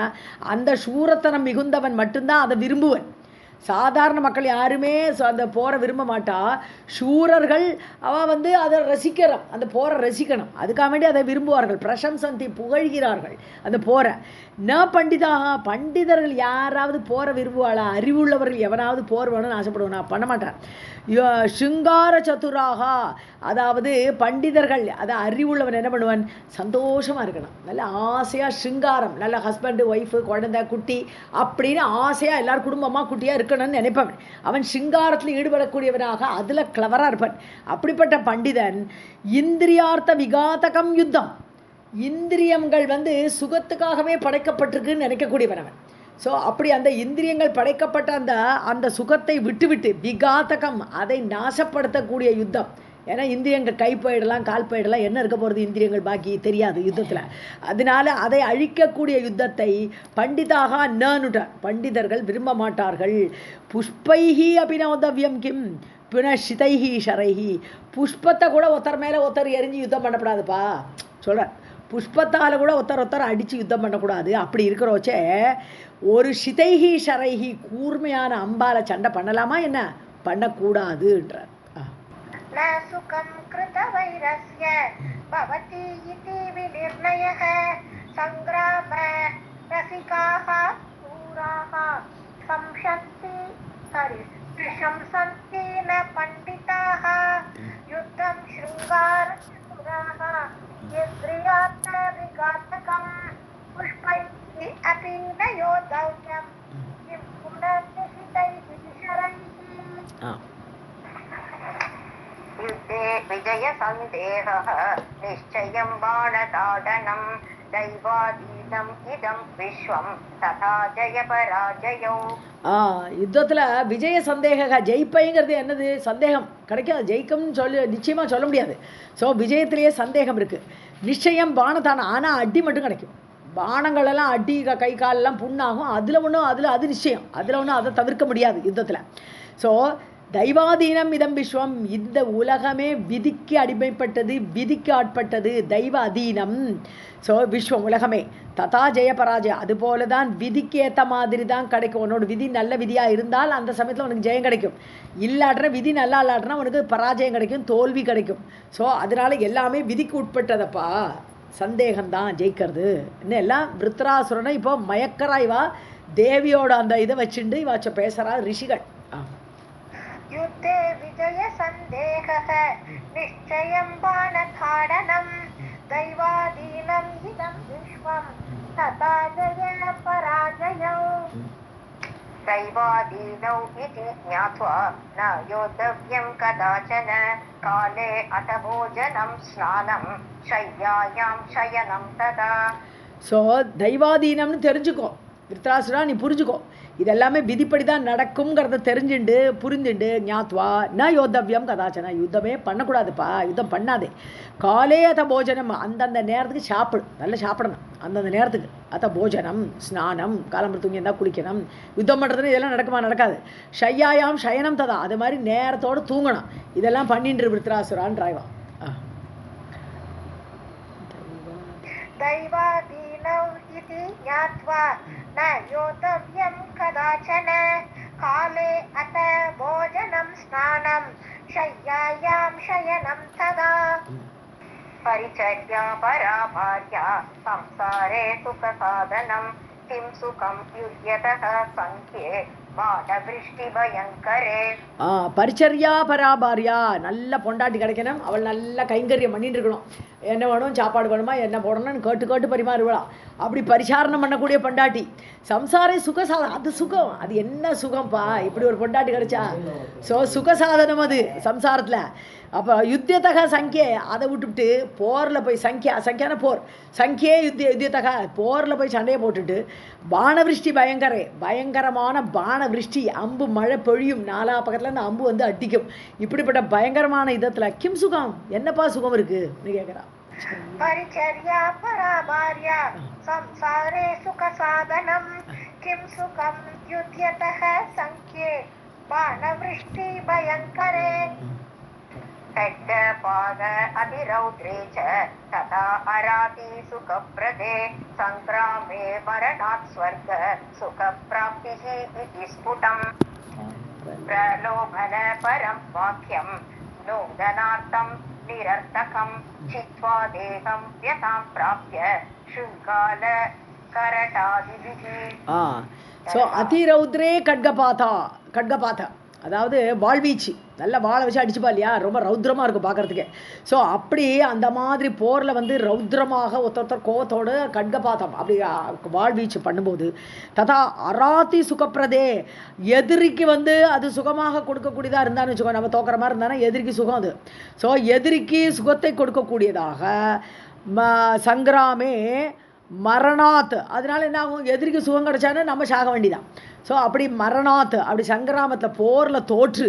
அந்த சூரத்தனம் மிகுந்தவன் மட்டும்தான் அதை விரும்புவன். சாதாரண மக்கள் யாருமே அந்த போரை விரும்ப மாட்டா. சூரர்கள் அவன் அதை ரசிக்கிறான், அந்த போரை ரசிக்கணும், அதுக்காக வேண்டி அதை விரும்புவார்கள். பிரசம்சந்தி, புகழ்கிறார்கள் அந்த போரை. ந பண்டிதாக, பண்டிதர்கள் யாராவது போரை விரும்புவாளா? அறிவுள்ளவர்கள் எவனாவது போர் வேணும்னு ஆசைப்படுவானா? பண்ண மாட்டான். சிங்கார சதுராக, அதாவது பண்டிதர்கள், அதை அறிவுள்ளவன் என்ன பண்ணுவான்? சந்தோஷமாக இருக்கணும், நல்ல ஆசையாக சிங்காரம், நல்ல ஹஸ்பண்டு ஒய்ஃபு குழந்தை குட்டி அப்படின்னு ஆசையாக எல்லோரும் குடும்பமாக குட்டியாக இருக்கணும்னு நினைப்பவன். அவன் சிங்காரத்தில் ஈடுபடக்கூடியவனாக அதில் கிளவராக இருப்பான். அப்படிப்பட்ட பண்டிதன் இந்திரியார்த்த விகாதகம் யுத்தம், இந்திரியங்கள் சுகத்துக்காகவே படைக்கப்பட்டிருக்குன்னு நினைக்கக்கூடியவன் அவன். ஸோ அப்படி அந்த இந்திரியங்கள் படைக்கப்பட்ட அந்த சுகத்தை விட்டுவிட்டு விகாதகம், அதை நாசப்படுத்தக்கூடிய யுத்தம். ஏன்னா இந்திரியங்கள் கை போயிடலாம், கால் போயிடலாம், என்ன இருக்க போகிறது இந்திரியங்கள் பாக்கி தெரியாது யுத்தத்தில். அதனால அதை அழிக்கக்கூடிய யுத்தத்தை பண்டிதாக நனுட்டார், பண்டிதர்கள் விரும்ப மாட்டார்கள். புஷ்பைஹி அபிநவதவ்யம் கிம் புனஷிதைஹி ஷரைஹி, புஷ்பத்தை கூட ஒருத்தர் மேலே ஒருத்தர் எரிஞ்சு யுத்தம் பண்ணக்கூடாதுப்பா சொல்கிறார். புஷ்பத்தால் கூட ஒருத்தர் அடித்து யுத்தம் பண்ணக்கூடாது. அப்படி இருக்கிறோச்சே ஒரு ஷிதைஹி ஷரைஹி, கூர்மையான அம்பால சண்டை பண்ணலாமா? என்ன பண்ணக்கூடாதுன்றார். சுகம் கிருத வைரஸ்ய பவதி இதி விநிர்ணயः சங்கிராம ரசிகாः சூராः சம்சந்தி பிரசம்சந்தி ந பண்டிதாः யுத்தம் ஸ்ருங்கார சதுராः யத்ரியாத்த விகாதகம் புஷ்பைः அபி ந யோதவ்யம் கிம் புனர்நிஷிதைः ஷரைः. युद्धे विजय सन्देहः निश्चयं बाणताडनं दैवाधीनम् इदं विश्वं तथा जय पराजयौ. யுத்தத்தில் விஜய சந்தேக, ஜெயிப்பைங்கிறது என்னது? சந்தேகம் கிடைக்காது, ஜெயிக்கும்னு நிச்சயமாக சொல்ல முடியாது. ஸோ விஜயத்திலேயே சந்தேகம் இருக்குது. நிச்சயம் பானதானம், ஆனால் அடி மட்டும் கிடைக்கும். பானங்களெல்லாம் அடி, கை காலெல்லாம் புண்ணாகும், அது நிச்சயம், அதில் ஒன்றும் அதை தவிர்க்க முடியாது யுத்தத்தில். ஸோ தெய்வாதீனம் இதம் விஸ்வம், இந்த உலகமே விதிக்கு அடிமைப்பட்டது, விதிக்கு ஆட்பட்டது, தெய்வ அதீனம். ஸோ விஸ்வம் உலகமே, ததா ஜெய பராஜய, அதுபோல தான் விதிக்கு ஏற்ற மாதிரி தான் கிடைக்கும். உன்னோட விதி நல்ல விதியாக இருந்தால் அந்த சமயத்தில் உனக்கு ஜெயம் கிடைக்கும், இல்லாட்டினா விதி நல்லா இல்லாட்டினா உனக்கு பராஜயம் கிடைக்கும், தோல்வி கிடைக்கும். ஸோ அதனால எல்லாமே விதிக்கு உட்பட்டதப்பா, சந்தேகம்தான் ஜெயிக்கிறது. இன்னும் எல்லாம் விருத்ராசுரனை இப்போ மயக்கராய்வா தேவியோட அந்த இதை வச்சுண்டு இவாச்ச பேசுகிறா ரிஷிகள். युद्धे विजय सन्देहः निश्चयं बाणधाडनं दैवाधीनम् इदं विश्वं तथा जय पराजयौ. दैवाधीनौ इति ज्ञात्वा न योद्धव्यं कदाचन काले अथ भोजनं स्नानं शय्यायां शयनं तदा. ஸோ தெய்வாதீனம்னு தெரிஞ்சுக்கோ விருத்ராசுரா, நீ புரிஞ்சுக்கோ, இதெல்லாமே விதிப்படி தான் நடக்குங்கிறத தெரிஞ்சுண்டு புரிந்துண்டு ஞாத்வா ந யோத்தவ்யம் கதாச்சனா, யுத்தமே பண்ணக்கூடாதுப்பா, யுத்தம் பண்ணாதே. காலே அத போஜனம், அந்தந்த நேரத்துக்கு சாப்பிடு, நல்லா சாப்பிடணும் அந்தந்த நேரத்துக்கு. அத போஜனம் ஸ்நானம், காலம்பு தூங்கி இருந்தால் குளிக்கணும். யுத்தம் பண்ணுறதுன்னு இதெல்லாம் நடக்குமா? நடக்காது. ஷையாயாம் ஷயனம் ததா, அது மாதிரி நேரத்தோடு தூங்கணும். இதெல்லாம் பண்ணின்று விருத்ராசுரான் ராய்வா. दैवाधीनौ इति ज्ञात्वा न योद्धव्यं कदाचन काले अथ भोजनं स्नानं शय्यायां शयनं तदा. परिचर्या परा भार्या संसारे सुखसाधनं किं सुखं युध्यतः संख्ये बाणवृष्टि भयङ्करे. பரிச்சர்யா பராபாரியா, நல்ல பொண்டாட்டி கிடைக்கணும், அவள் நல்ல கைங்கரியம் பண்ணிட்டு இருக்கணும். என்ன வேணும், சாப்பாடு வேணுமா, என்ன போடணும்னு கேட்டு பரிமாறுவா. அப்படி பரிசாரணம் பண்ணக்கூடிய பொண்டாட்டி. சம்சாரே சுகசாதனம், அது சுகம், அது என்ன சுகம்ப்பா இப்படி ஒரு பொண்டாட்டி கிடைச்சா. ஸோ சுகசாதனம் அது சம்சாரத்தில். அப்போ யுத்தியத்தக சங்கியே, அதை விட்டுவிட்டு போரில் போய் சங்கியான போர், சங்கியே யுத்தியத்தக போரில் போய் சண்டையை போட்டுட்டு பானவிருஷ்டி பயங்கரமான பானவிருஷ்டி, அம்பு மழை பொழியும், நாலா பக்கத்தில் அந்த அம்பு அடிக்கும். இப்படிப்பட்ட பயங்கரமான இதத்தில் கிம் சுகம், என்னப்பா சுகம் இருக்குன்னு கேட்குறான். परिचर्या परा भार्या संसारे सुखसाधनं किं सुखं युध्यतः संख्ये बाणवृष्टि भयङ्करे. खड्गपाद अतिरौद्रे च तथा अराति सुखप्रदे सङ्ग्रामे मरणात् स्वर्ग सुखप्राप्तिः इति स्फुटम् प्रलोभन परं वाक्यं नूतनार्थं निरर्थकं चित्वा देहं व्यथां प्राप्य शृङ्गाल करटादिभिः ஸோ அதிரௌத்ரே கட்கபாத்தா அதாவது வாழ்வீச்சு நல்ல வாழை வச்சு அடிச்சுப்பா இல்லையா, ரொம்ப ரௌத்ரமாக இருக்கும் பார்க்குறதுக்கே. ஸோ அப்படி அந்த மாதிரி போரில் வந்து ரௌத்ரமாக ஒருத்தர் கோவத்தோடு கட்கபாத்தம் அப்படி வாழ்வீச்சு பண்ணும்போது ததா அராத்தி சுகப்பிரதே எதிரிக்கு வந்து அது சுகமாக கொடுக்கக்கூடியதாக இருந்தான்னு வச்சுக்கோ, நம்ம தோக்கிற மாதிரி இருந்தானா எதிரிக்கு சுகம் அது. ஸோ எதிரிக்கு சுகத்தை கொடுக்கக்கூடியதாக சங்கிராமே மரணாத், அதனால என்ன ஆகும், எதிரிக்கு சுகம் கிடச்சானு நம்ம சாக வேண்டிதான். ஸோ அப்படி மரணாத் அப்படி சங்கிராமத்தில் போரில் தோற்று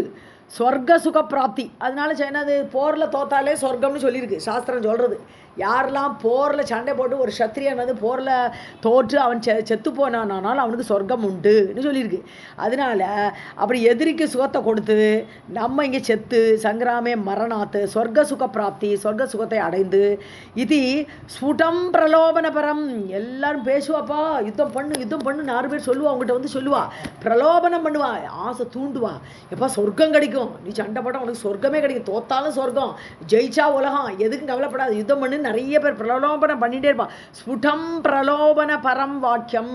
சொர்க்க சுக பிராப்தி, அதனால என்னது போரில் தோத்தாலே சொர்க்கம்னு சொல்லியிருக்கு சாஸ்திரம் சொல்கிறது. யாரெல்லாம் போரில் சண்டை போட்டு ஒரு சத்திரியன் வந்து போரில் தோற்று அவன் செத்து போனானாலும் அவனுக்கு சொர்க்கம் உண்டுன்னு சொல்லியிருக்கு. அதனால் அப்படி எதிரிக்கு சுகத்தை கொடுத்து நம்ம இங்கே செத்து சங்கிராமே மரணாத்து சொர்க்க சுக பிராப்தி சொர்க்க சுகத்தை அடைந்து இது ஸ்புடம் பிரலோபனபரம். எல்லாரும் பேசுவாப்பா, யுத்தம் பண்ணு 4 பேர் சொல்லுவா, அவங்ககிட்ட வந்து சொல்லுவா, பிரலோபனம் பண்ணுவா, ஆசை தூண்டுவா, எப்பா சொர்க்கம் கிடைக்கும், நீ சண்டை போட்டால் உனக்கு சொர்க்கமே கிடைக்கும், தோத்தாலும் சொர்க்கம், ஜெயிச்சா உலகம், எதுக்கும் கவலைப்படாது, யுத்தம் பண்ணு, நிறைய பேர் பிரலோபனம் பண்ணிகிட்டே இருப்பான். ஸ்புடம் பிரலோபன பரம் வாக்கியம்,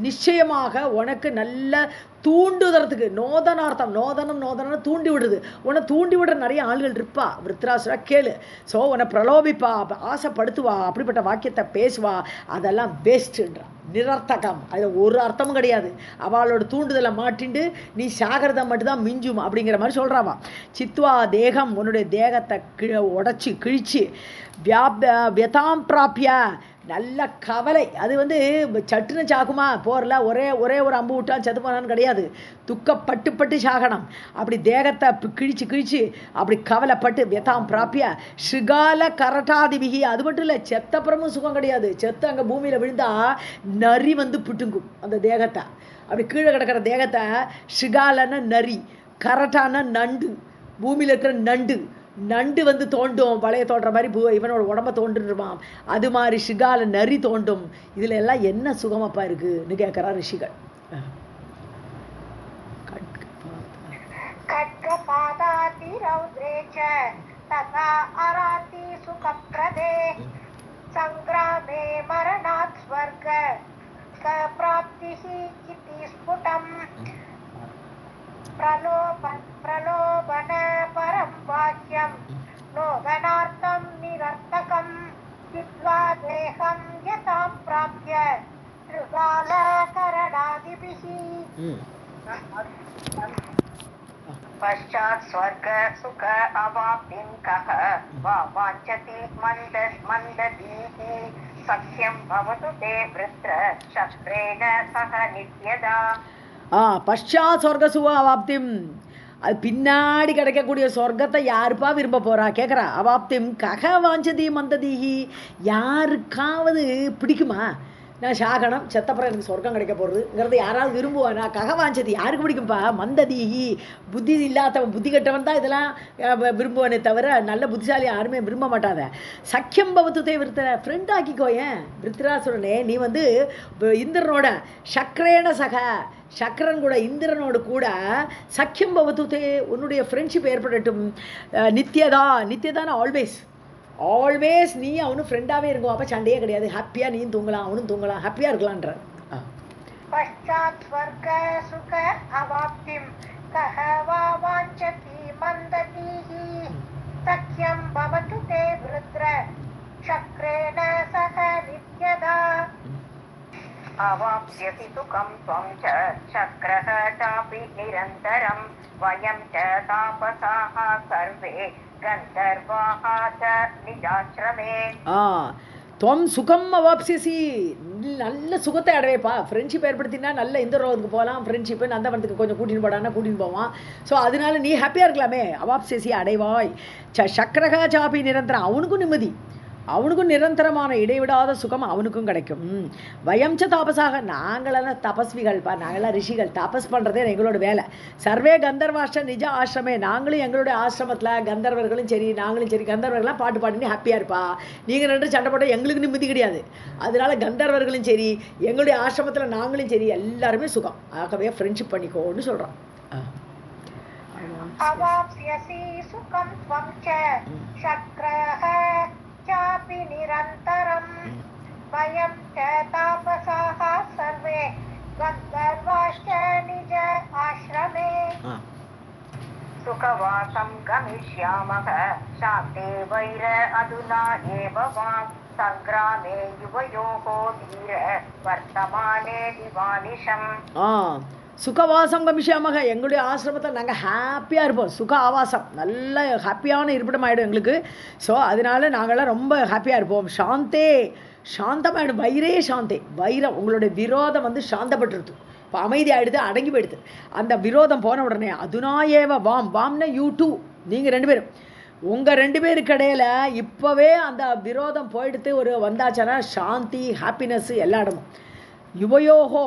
நிச்சயமாக உனக்கு நல்ல தூண்டுதறதுக்கு நோதனார்த்தம், நோதனம் தூண்டி விடுறது, உன்னை தூண்டி விடுற நிறைய ஆள்கள் இருப்பா, விருத்ராசுரா கேளு. ஸோ உன்னை பிரலோபிப்பா, ஆசைப்படுத்துவா, அப்படிப்பட்ட வாக்கியத்தை பேசுவா, அதெல்லாம் வேஸ்ட்டுன்றா, நிரர்த்தகம், அதில் ஒரு அர்த்தமும் கிடையாது, அவளோட தூண்டுதலை மாட்டிண்டு நீ சாகரதை மட்டும்தான் மிஞ்சும் அப்படிங்கிற மாதிரி சொல்கிறாவா. சித்வா தேகம், உன்னுடைய தேகத்தை உடச்சி கிழிச்சு வியதாம் பிராப்பிய, நல்ல கவலை, அது வந்து சட்டுன்னு சாக்குமா போரில் ஒரே ஒரு அம்பு விட்டால் செத்து போனான்னு கிடையாது, துக்கப்பட்டு சாகனம், அப்படி தேகத்தை கிழிச்சு அப்படி கவலைப்பட்டு வியதாம் பிராப்பிய ஸ்ருகால கரட்டாதிபிகி, அது மட்டும் இல்லை செத்தப்புறமும் சுகம் கிடையாது, செத்து அங்கே பூமியில் விழுந்தா நரி வந்து புட்டுங்கும் அந்த தேகத்தை, அப்படி கீழே கிடக்கிற தேகத்தை ஸ்ருகாலன்னா நரி, கரட்டான நண்டு, பூமியில் இருக்கிற நண்டு வந்து தோண்டும், வளைய தோன்ற மாதிரி இவனோட உடம்ப தோன்றுருவான், அது மாதிரி ஷிகால நரி தோண்டும். இதில் எல்லாம் என்ன சுகமப்பா இருக்குன்னு கேட்குறா ரிஷிகள். சங்கிராமே மரணாத் ஸ்வர்க பிராப்திஹி இதி ஸ்புடம் प्रलोभन परं वाक्यं नोदनार्थं निरर्थकं चित्वा देहं यथां प्राप्य शृगालकरणादिभिः पश्चात् स्वर्ग सुख अवाप्तिं कः वा वाञ्छति मन्ददीः सख्यं भवतु ते वृत्र शस्त्रेण सह नित्यदा. பஷாத் சொர்க்க சுக அவாப்திம், அது பின்னாடி கிடைக்கக்கூடிய சொர்க்கத்தை யாருப்பா விரும்ப போகிறா கேட்குறா. அவாப்திம் கக வாஞ்சதி மந்ததீஹி, யாருக்காவது பிடிக்குமா நான் சாகனம் செத்தப்புறம் எனக்கு சொர்க்கம் கிடைக்க போகிறதுங்கிறது யாராவது விரும்புவானா? ககவாஞ்சதி யாருக்கு பிடிக்கும்ப்பா? மந்ததீஹி, புத்தி இல்லாதவன் புத்தி கெட்டவன் தான் இதெல்லாம் விரும்புவனே தவிர நல்ல புத்திசாலி யாருமே விரும்ப மாட்டாத. சக்கியம் பவத்துதே விருத்தர, ஃப்ரெண்ட் ஆக்கிக்கோ. ஏன் விருத்தராசுரனே, நீ வந்து இந்திரனோட சக்கரேன சக, சக்கரன் கூட இந்திரனோடு கூட சக்கியம் பவத்துதே, உன்னுடைய ஃப்ரெண்ட்ஷிப் ஏற்படட்டும். நித்தியதான ஆல்வேஸ் நீ அவனும் ஃப்ரெண்டாகவே இருக்கும், அப்போ சண்டையே கிடையாது, ஹாப்பியாக நீயும் தூங்கலாம் அவனும் தூங்கலாம், ஹாப்பியாக இருக்கலான்ற. பஷ்சாத் ஸ்வர்க சுக அவாப்திம் கஹ வா வாஞ்சதி மந்ததீஹி சக்யம் பவது தே விருத்ர சக்ரேண சக நித்யதா. அவாப்ஸ்யசி சுகம் த்வம் ச சக்ரஹ சாபி நிரந்தரம் வயம் ச தாபசாஹ சர்வே கந்தர்வாஹ ச நிஜாஸ்ரமே. துவம் சுகம் அவாப்சியசி, நல்ல சுகத்தை அடைவேப்பா. ஃப்ரெண்ட்ஷிப் ஏற்படுத்தினா நல்ல இந்த ரோதுக்கு போகலாம், ஃப்ரெண்ட்ஷிப்பு நந்தவனத்துக்கு கொஞ்சம் கூட்டின்னு போடான்னா கூட்டின்னு போவான். ஸோ அதனால நீ ஹாப்பியாக இருக்கலாமே, அவாப்சியசி அடைவாய். சக்கரகா சாபி நிரந்தரம், அவனுக்கும் நிம்மதி, அவனுக்கும் நிரந்தரமான இடைவிடாத சுகம் அவனுக்கும் கிடைக்கும். வயம்ச தாபசாக, நாங்களெல்லாம் தபஸ்விகள் பா, நாங்களாம் ரிஷிகள், தபஸ் பண்ணுறதே எங்களோட வேலை. சர்வே கந்தர்வாஷ்ட நிஜ ஆசிரமே, நாங்களும் எங்களுடைய ஆசிரமத்தில் கந்தர்வர்களும் சரி நாங்களும் சரி கந்தர்வர்கள்லாம் பாட்டு பாடினு ஹாப்பியாக இருப்பா. நீங்கள் ரெண்டு சண்டை போட்டால் எங்களுக்கு நிம்மதி கிடையாது. அதனால கந்தர்வர்களும் சரி எங்களுடைய ஆசிரமத்தில் நாங்களும் சரி எல்லாருமே சுகம். ஆகவே ஃப்ரெண்ட்ஷிப் பண்ணிக்கோன்னு சொல்கிறோம். अवाप्स्यसि सुखं त्वं च शक्रः चापि निरन्तरं वयं च तापसाः सर्वे गन्धर्वाश्च निज आश्रमे सुखवासं गमिष्यामः शान्ते वैर अधुना एव वां सङ्ग्रामे युवयोः धीर वर्तमाने दिवानिशम्. சுகவாசம் கமிஷாமக, எங்களுடைய ஆசிரமத்தில் நாங்கள் ஹாப்பியாக இருப்போம். சுக ஆவாசம், நல்ல ஹாப்பியான இருப்பிடம் ஆகிடும் எங்களுக்கு. ஸோ அதனால நாங்கள்லாம் ரொம்ப ஹாப்பியாக இருப்போம். சாந்தே, சாந்தமாகிடும். வைரே சாந்தே, வைரம் உங்களுடைய விரோதம் வந்து சாந்தப்பட்டுருது. இப்போ அமைதி ஆகிடுது, அடங்கி போயிடுது. அந்த விரோதம் போன உடனே அதுனாயேவ வாம், வாம்னா யூ டூ, நீங்கள் ரெண்டு பேரும், உங்கள் ரெண்டு பேருக்கு இடையில் இப்போவே அந்த விரோதம் போயிடுத்து ஒரு வந்தாச்சுன்னா சாந்தி ஹாப்பினஸ்ஸு எல்லா இடமும். யுவயோகோ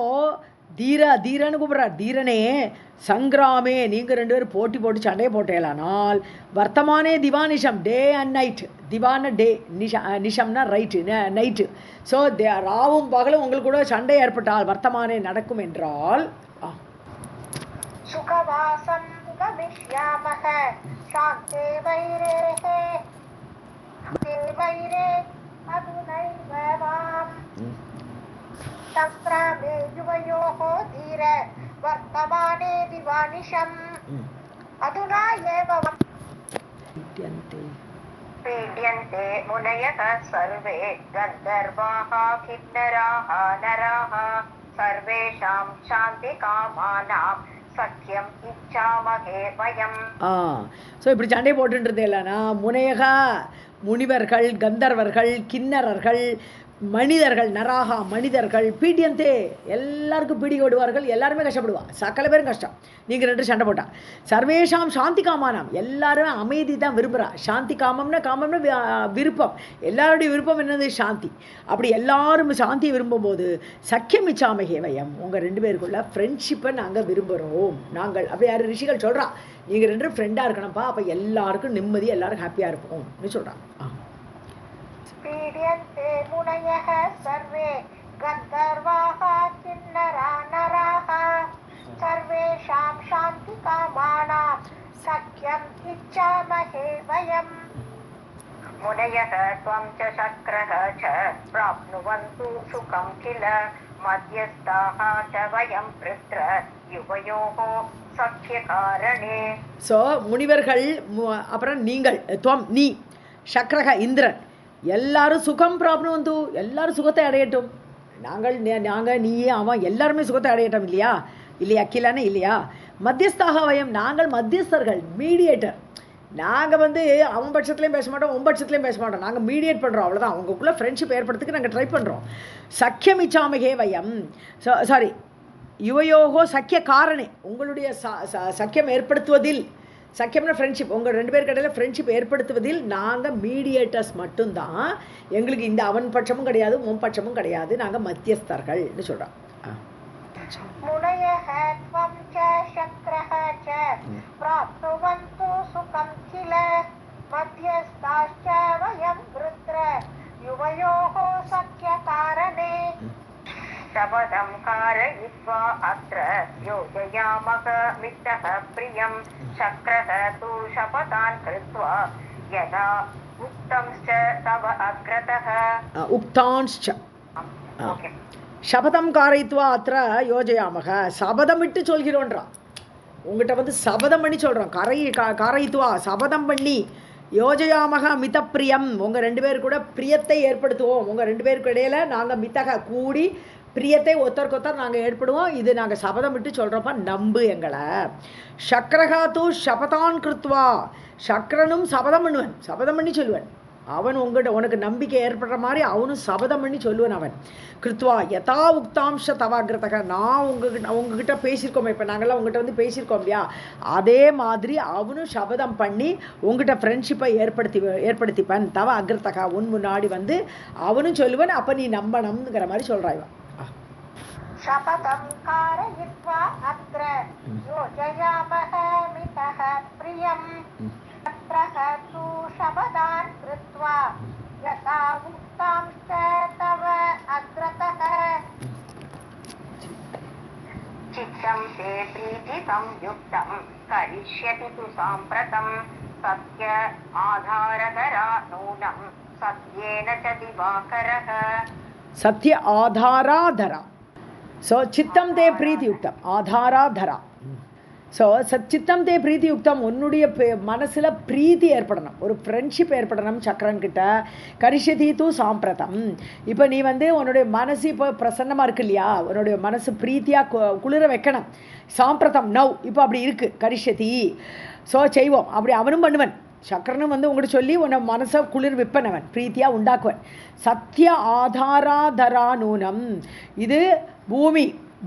தீர, தீரன்னு கூப்பிட்றார், தீரனே சங்கிராமே, நீங்கள் ரெண்டு பேரும் போட்டி போட்டு சண்டையை போட்டேலானால் வர்த்தமானே திவானிஷம், டே அண்ட் நைட், திவான டே, நிஷம்னா ரைட்டு நைட்டு. ஸோ ராவும் பகலும் உங்களுக்கு கூட சண்டை ஏற்பட்டால் வர்த்தமானே நடக்கும் என்றால் சுகவாசம் கமிஷ்யாமஹ சாந்தே வைரே வைரே அதுனைவ வாம் சக்ரமே யுவயோः धीर वर्तमाने दिवानिशम् अधुना एव पीड्यन्ते मुनयः सर्वे गन्धर्वाः किन्नराः नराः सर्वेषां शान्तिकामानां सख्यम् इच्छामहे वयम्. ஸோ இப்படி சண்டை போட்டுன்றது இல்லைனா முனையகா, முனிவர்கள், கந்தர்வர்கள், கிண்ணறர்கள், மனிதர்கள், நராகா மனிதர்கள், பீடியந்தே எல்லாருக்கும் பீடி ஓடுவார்கள், எல்லாருமே கஷ்டப்படுவாங்க, சகல பேரும் கஷ்டம். நீங்கள் ரெண்டு சண்டை போட்டா சர்வேஷாம் சாந்தி காமானாம், எல்லாருமே அமைதி தான் விரும்புகிறா. சாந்தி காமம்னா, காமம்னா விருப்பம், எல்லாருடைய விருப்பம் என்னது சாந்தி. அப்படி எல்லாரும் சாந்தியை விரும்பும்போது சக்கியம் இச்சாமகே வயம், உங்கள் ரெண்டு பேருக்குள்ள ஃப்ரெண்ட்ஷிப்பை நாங்கள் விரும்புகிறோம். நாங்கள் அப்படி யார் ரிஷிகள் சொல்கிறா, நீங்கள் ரெண்டு ஃப்ரெண்டாக இருக்கணும்ப்பா, அப்போ எல்லாருக்கும் நிம்மதி, எல்லாரும் ஹாப்பியாக இருப்போம்னு சொல்கிறான். पीड्यन्ते मुनयः सर्वे गन्धर्वाः किन्नरा नराः सर्वेषां शान्तिकामानां सख्यम् इच्छामहे वयम्. मुनयः त्वं च शक्रः च प्राप्नुवन्तु सुखं किल मध्यस्थाः च वयं वृत्र युवयोः सख्यकारणे. ஸோ முனிவர்கள், அப்புறம் நீங்கள், துவம் நீ, சக்ரக இந்திரன், எல்லாரும் சுகம் ப்ராப்ளம் வந்து எல்லாரும் சுகத்தை அடையட்டும். நாங்கள் நீ அவன் எல்லாருமே சுகத்தை அடையட்டும் இல்லையா, இல்லையா கிலானே இல்லையா. மத்தியஸ்தாக வயம், நாங்கள் மத்தியஸ்தர்கள், மீடியேட்டர். நாங்கள் வந்து அவன் பட்சத்துலேயும் பேச மாட்டோம், உன் பட்சத்துலேயும் பேச மாட்டோம், நாங்கள் மீடியேட் பண்ணுறோம், அவ்வளோதான். உங்களுக்குள்ளே ஃப்ரெண்ட்ஷிப் ஏற்படுறதுக்கு நாங்கள் ட்ரை பண்ணுறோம். சக்கியம் இச்சாமகே வயம், சாரி யுவயோகோ சக்கிய காரணே, உங்களுடைய சக்கியம் ஏற்படுத்துவதில், சக்கியம்னா ஃப்ரெண்ட்ஷிப், உங்கள் ரெண்டு பேருக்கு இடையில ஃப்ரெண்ட்ஷிப் ஏற்படுத்துவதில் நாங்கள் மீடியேட்டர்ஸ் மட்டும்தான். எங்களுக்கு இந்த அவன் பட்சமும் கிடையாது, உன் பட்சமும் கிடையாது, நாங்கள் மத்தியஸ்தர்கள்னு சொல்கிறோம். मुनयः त्वं च शक्रः च प्राप्नुवन्तु सुखं किल मध्यस्थाश्च वयं वृत्र युवयोः सख्यकारणे. शपथं कारयित्वा अत्र योजयामः मित्रः प्रियं शक्रः तु शपथान् कृत्वा यदा उक्तंश्च तव अग्रतः. उक्तांश्च சபதம் காரயித்வா அത്ര யோஜயாமக, சபதம் விட்டு சொல்கிறோன்றா. உங்கள்கிட்ட வந்து சபதம் பண்ணி சொல்கிறோம், காரயித்வா சபதம் பண்ணி, யோஜயாமக மிதப்பிரியம், உங்கள் ரெண்டு பேர் கூட பிரியத்தை ஏற்படுத்துவோம். உங்கள் ரெண்டு பேருக்கு இடையில நாங்கள் மித்தக கூடி பிரியத்தை ஒத்தருக்கொத்தர் நாங்கள் ஏற்படுவோம். இது நாங்கள் சபதம் விட்டு சொல்கிறோம்ப்பா, நம்பு எங்களை. சக்ரகா தூ சபதான் கிருத்வா, சக்ரனும் சபதம் பண்ணுவன், சபதம் பண்ணி சொல்லுவன். அவன் உனக்கு நம்பிக்கை ஏற்படுற மாதிரி அவனும் சபதம் பண்ணி சொல்லுவான். அவன் கிருத்வா யதா உக்தாம்ச தவாகிரதக, நான் உங்ககிட்ட பேசியிருக்கோம், இப்போ நாங்கள்லாம் உங்ககிட்ட வந்து பேசியிருக்கோம் இல்லையா, அதே மாதிரி அவனும் சபதம் பண்ணி உங்ககிட்ட ஃப்ரெண்ட்ஷிப்பை ஏற்படுத்திப்பான். தவ அக்ரதகா, உன் முன்னாடி வந்து அவனும் சொல்லுவான், அப்போ நீ நம்பணுங்கிற மாதிரி சொல்கிறாய்வா. शपथं कारयित्वा अत्र योजयामः मितः प्रियम् अत्रः तु शपथान् कृत्वा यथा उक्तांश्च तव अग्रतः चित्तं ते प्रीतितं युक्तं करिष्यति तु साम्प्रतं सत्य आधारधरा नूनं सत्येन च दिवाकरः. सत्य आधाराधरा. ஸோ சித்தம் தே பிரீத்தி யுக்தம் ஆதாராதரா. ஸோ சித்தம் தே பிரீத்தி யுக்தம், உன்னுடைய மனசில் பிரீத்தி ஏற்படணும், ஒரு ஃப்ரெண்ட்ஷிப் ஏற்படணும் சக்கரன் கிட்ட. கரிஷதி தூ சாம்பிரதம், இப்போ நீ வந்து உன்னுடைய மனசு இப்போ பிரசன்னமாக இருக்கு இல்லையா, உன்னுடைய மனசு பிரீத்தியாக குளிர வைக்கணும். சாம்பிரதம் நவ் இப்போ அப்படி இருக்குது, கரிஷதி. ஸோ செய்வோம் அப்படி அவனும் பண்ணுவன். சக்கரனும் வந்து உங்கள்கிட்ட சொல்லி உன்னை மனசை குளிர் விற்பன், அவன் பிரீத்தியாக உண்டாக்குவன். சத்திய ஆதாராதரா நூனம், இது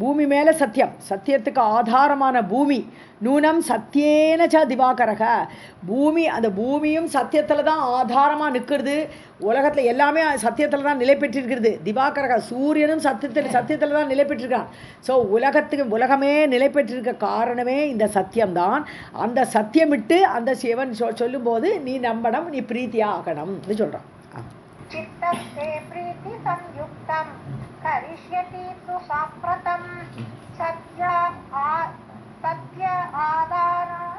பூமி மேலே சத்தியம், சத்தியத்துக்கு ஆதாரமான பூமி. நூனம் சத்தியேன ச திவாகரக, பூமி, அந்த பூமியும் சத்தியத்தில் தான் ஆதாரமாக நிற்கிறது. உலகத்தில் எல்லாமே சத்தியத்தில் தான் நிலை பெற்றிருக்கிறது. திவாகரக, சூரியனும் சத்தியத்தில் தான் நிலை பெற்றிருக்கான். ஸோ உலகமே நிலை பெற்றிருக்க காரணமே இந்த சத்தியம்தான். அந்த சத்தியமிட்டு அந்த சிவன் சொல்லும்போது நீ நம்பணும், நீ பிரீத்தியாக ஆகணும்னு சொல்கிறான். चित्तस्ते प्रीति संयुक्तं करिष्यति तु साम्प्रतं सत्य आधाराधराणूनं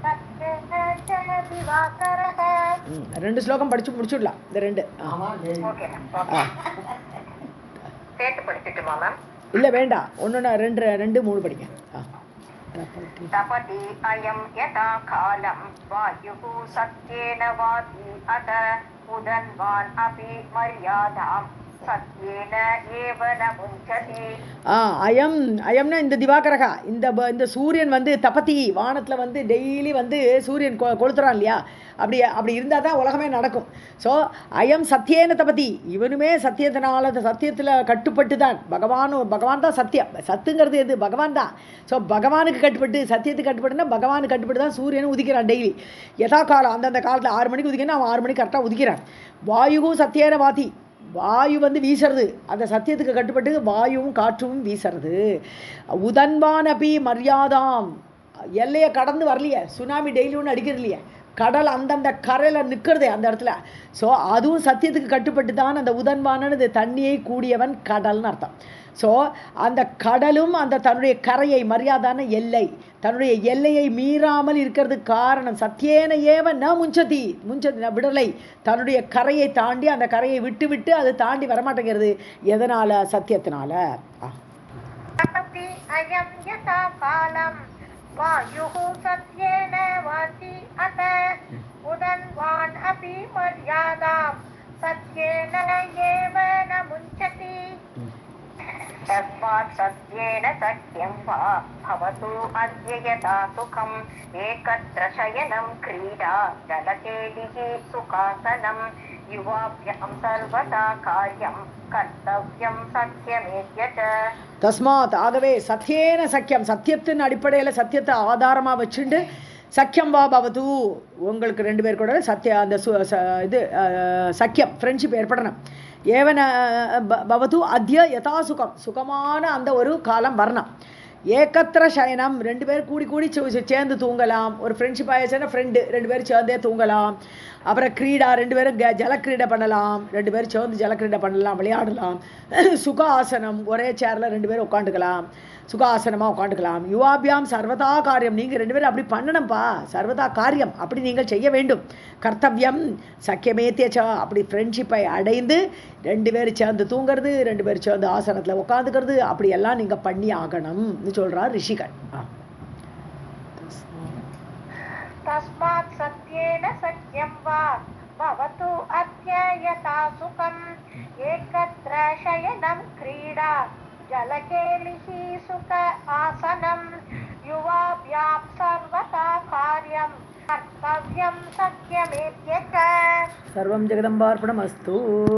सत्येन च दिवाकरः. ரெண்டு ஸ்லோகம் படிச்சு முடிச்சுடலாம். இந்த ரெண்டு ஓகே சேர்த்து படிச்சுட்டுமா மேம்? இல்லை வேண்டாம், ஒன்று ரெண்டு மூணு படிங்க. तपति अयं यथा कालं वायुः सत्येन वाति अत उदन्वान् अपि मर्यादां सत्येन एव न मुञ्चति. அயம்னா இந்த திவாகரகா, இந்த சூரியன் வந்து தபதி, வானத்தில் வந்து டெய்லி வந்து சூரியன் கொளுத்துறான் இல்லையா, அப்படி இருந்தால் தான் உலகமே நடக்கும். ஸோ அயம் சத்தியேன தபதி, இவனுமே சத்தியத்தில் கட்டுப்பட்டு தான், பகவான் தான் சத்தியம். சத்துங்கிறது எது? பகவான் தான். ஸோ பகவானுக்கு கட்டுப்பட்டு, சத்தியத்துக்கு கட்டுப்பட்டுனா பகவானுக்கு கட்டுப்பட்டு தான் சூரியனும் உதிக்கிறான் டெய்லி. யதா காலம், அந்தந்த காலத்தில் 6 மணிக்கு உதிக்கணும், அவன் 6 மணிக்கு கரெக்டாக உதிக்கிறான். வாயுவும் சத்தியேன வாதி, வாயு வந்து வீசுறது, அந்த சத்தியத்துக்கு கட்டுப்பட்டு வாயுவும் காற்றும் வீசுறது. உதன்பான் அப்பி மரியாதாம், எல்லையை கடந்து வரலையே, சுனாமி டெய்லி ஒன்று அடிக்கிறது இல்லையே, கடல் அந்தந்த கரையில் நிற்கிறதே அந்த இடத்துல. ஸோ அதுவும் சத்தியத்துக்கு கட்டுப்பட்டு தான். அந்த உதன்பானது தண்ணியை கூடியவன் கடல்னு அர்த்தம். ஸோ அந்த கடலும் அந்த தன்னுடைய கரையை, மரியாதான எல்லை, தன்னுடைய எல்லையை மீறாமல் இருக்கிறதுக்கு காரணம் சத்தியேன ஏவ ந முஞ்சதி விடலை, தன்னுடைய கரையை தாண்டி, அந்த கரையை விட்டு அது தாண்டி வரமாட்டேங்கிறது. எதனால? சத்தியத்தினால. वायुः सत्येन वाति अत उदन्वान् अपि मर्यादां सत्येन एव न मुञ्चति. तस्मात् सत्येन सत्यं वा भवतु अद्य यथा सुखम् एकत्र शयनं क्रीडा जलकेलिः सुखासनं युवाभ्यां सर्वदा कार्यं कर्तव्यं सत्यमेत्यत. தஸ்மாத், ஆகவே சத்தியேன சக்கியம், சத்தியத்தின் அடிப்படையில் சத்தியத்தை ஆதாரமாக வச்சுண்டு சக்கியம் வா பவது, உங்களுக்கு 2 பேர் கூட அந்த இது சக்கியம் ஃப்ரெண்ட்ஷிப் ஏற்படணும். ஏவன பவது அத்ய யதா சுகம், சுகமான அந்த ஒரு காலம் வரணும். ஏகத்திர சயனம், 2 பேர் கூடி சேர்ந்து தூங்கலாம். ஒரு ஃப்ரெண்ட்ஷிப் ஆயிடுச்சுன்னா ஃப்ரெண்டு 2 பேர் சேர்ந்தே தூங்கலாம். அப்புறம் கிரீடா, 2 பேரும் ஜலக்கிரீடை பண்ணலாம், 2 பேரும் சேர்ந்து ஜலக்கிரீடை பண்ணலாம், விளையாடலாம். சுக ஆசனம், ஒரே சேரில் 2 பேரும் உட்காந்துக்கலாம், சுகாசனமாக உட்காந்துக்கலாம். யுவாபியாம் சர்வதா காரியம், நீங்கள் 2 பேரும் அப்படி பண்ணணும்ப்பா, சர்வதா காரியம் அப்படி நீங்கள் செய்ய வேண்டும். கர்த்தவியம் சக்கியமேத்தியச்சா, அப்படி ஃப்ரெண்ட்ஷிப்பை அடைந்து 2 பேர் சேர்ந்து தூங்கிறது, 2 பேர் சேர்ந்து ஆசனத்தில் உட்காந்துக்கிறது, அப்படியெல்லாம் நீங்கள் பண்ணி ஆகணும்னு சொல்கிறார் ரிஷிகள். तस्मात् सत्येन सत्यं वा भवतु अद्य यथा सुखम् एकत्र शयनं क्रीडा जलकेलिः सुख आसनं युवाभ्यां सर्वथा कार्यं कर्तव्यं सत्यं सत्यमेत्येक सर्वं जगदम्बार्पणमस्तु.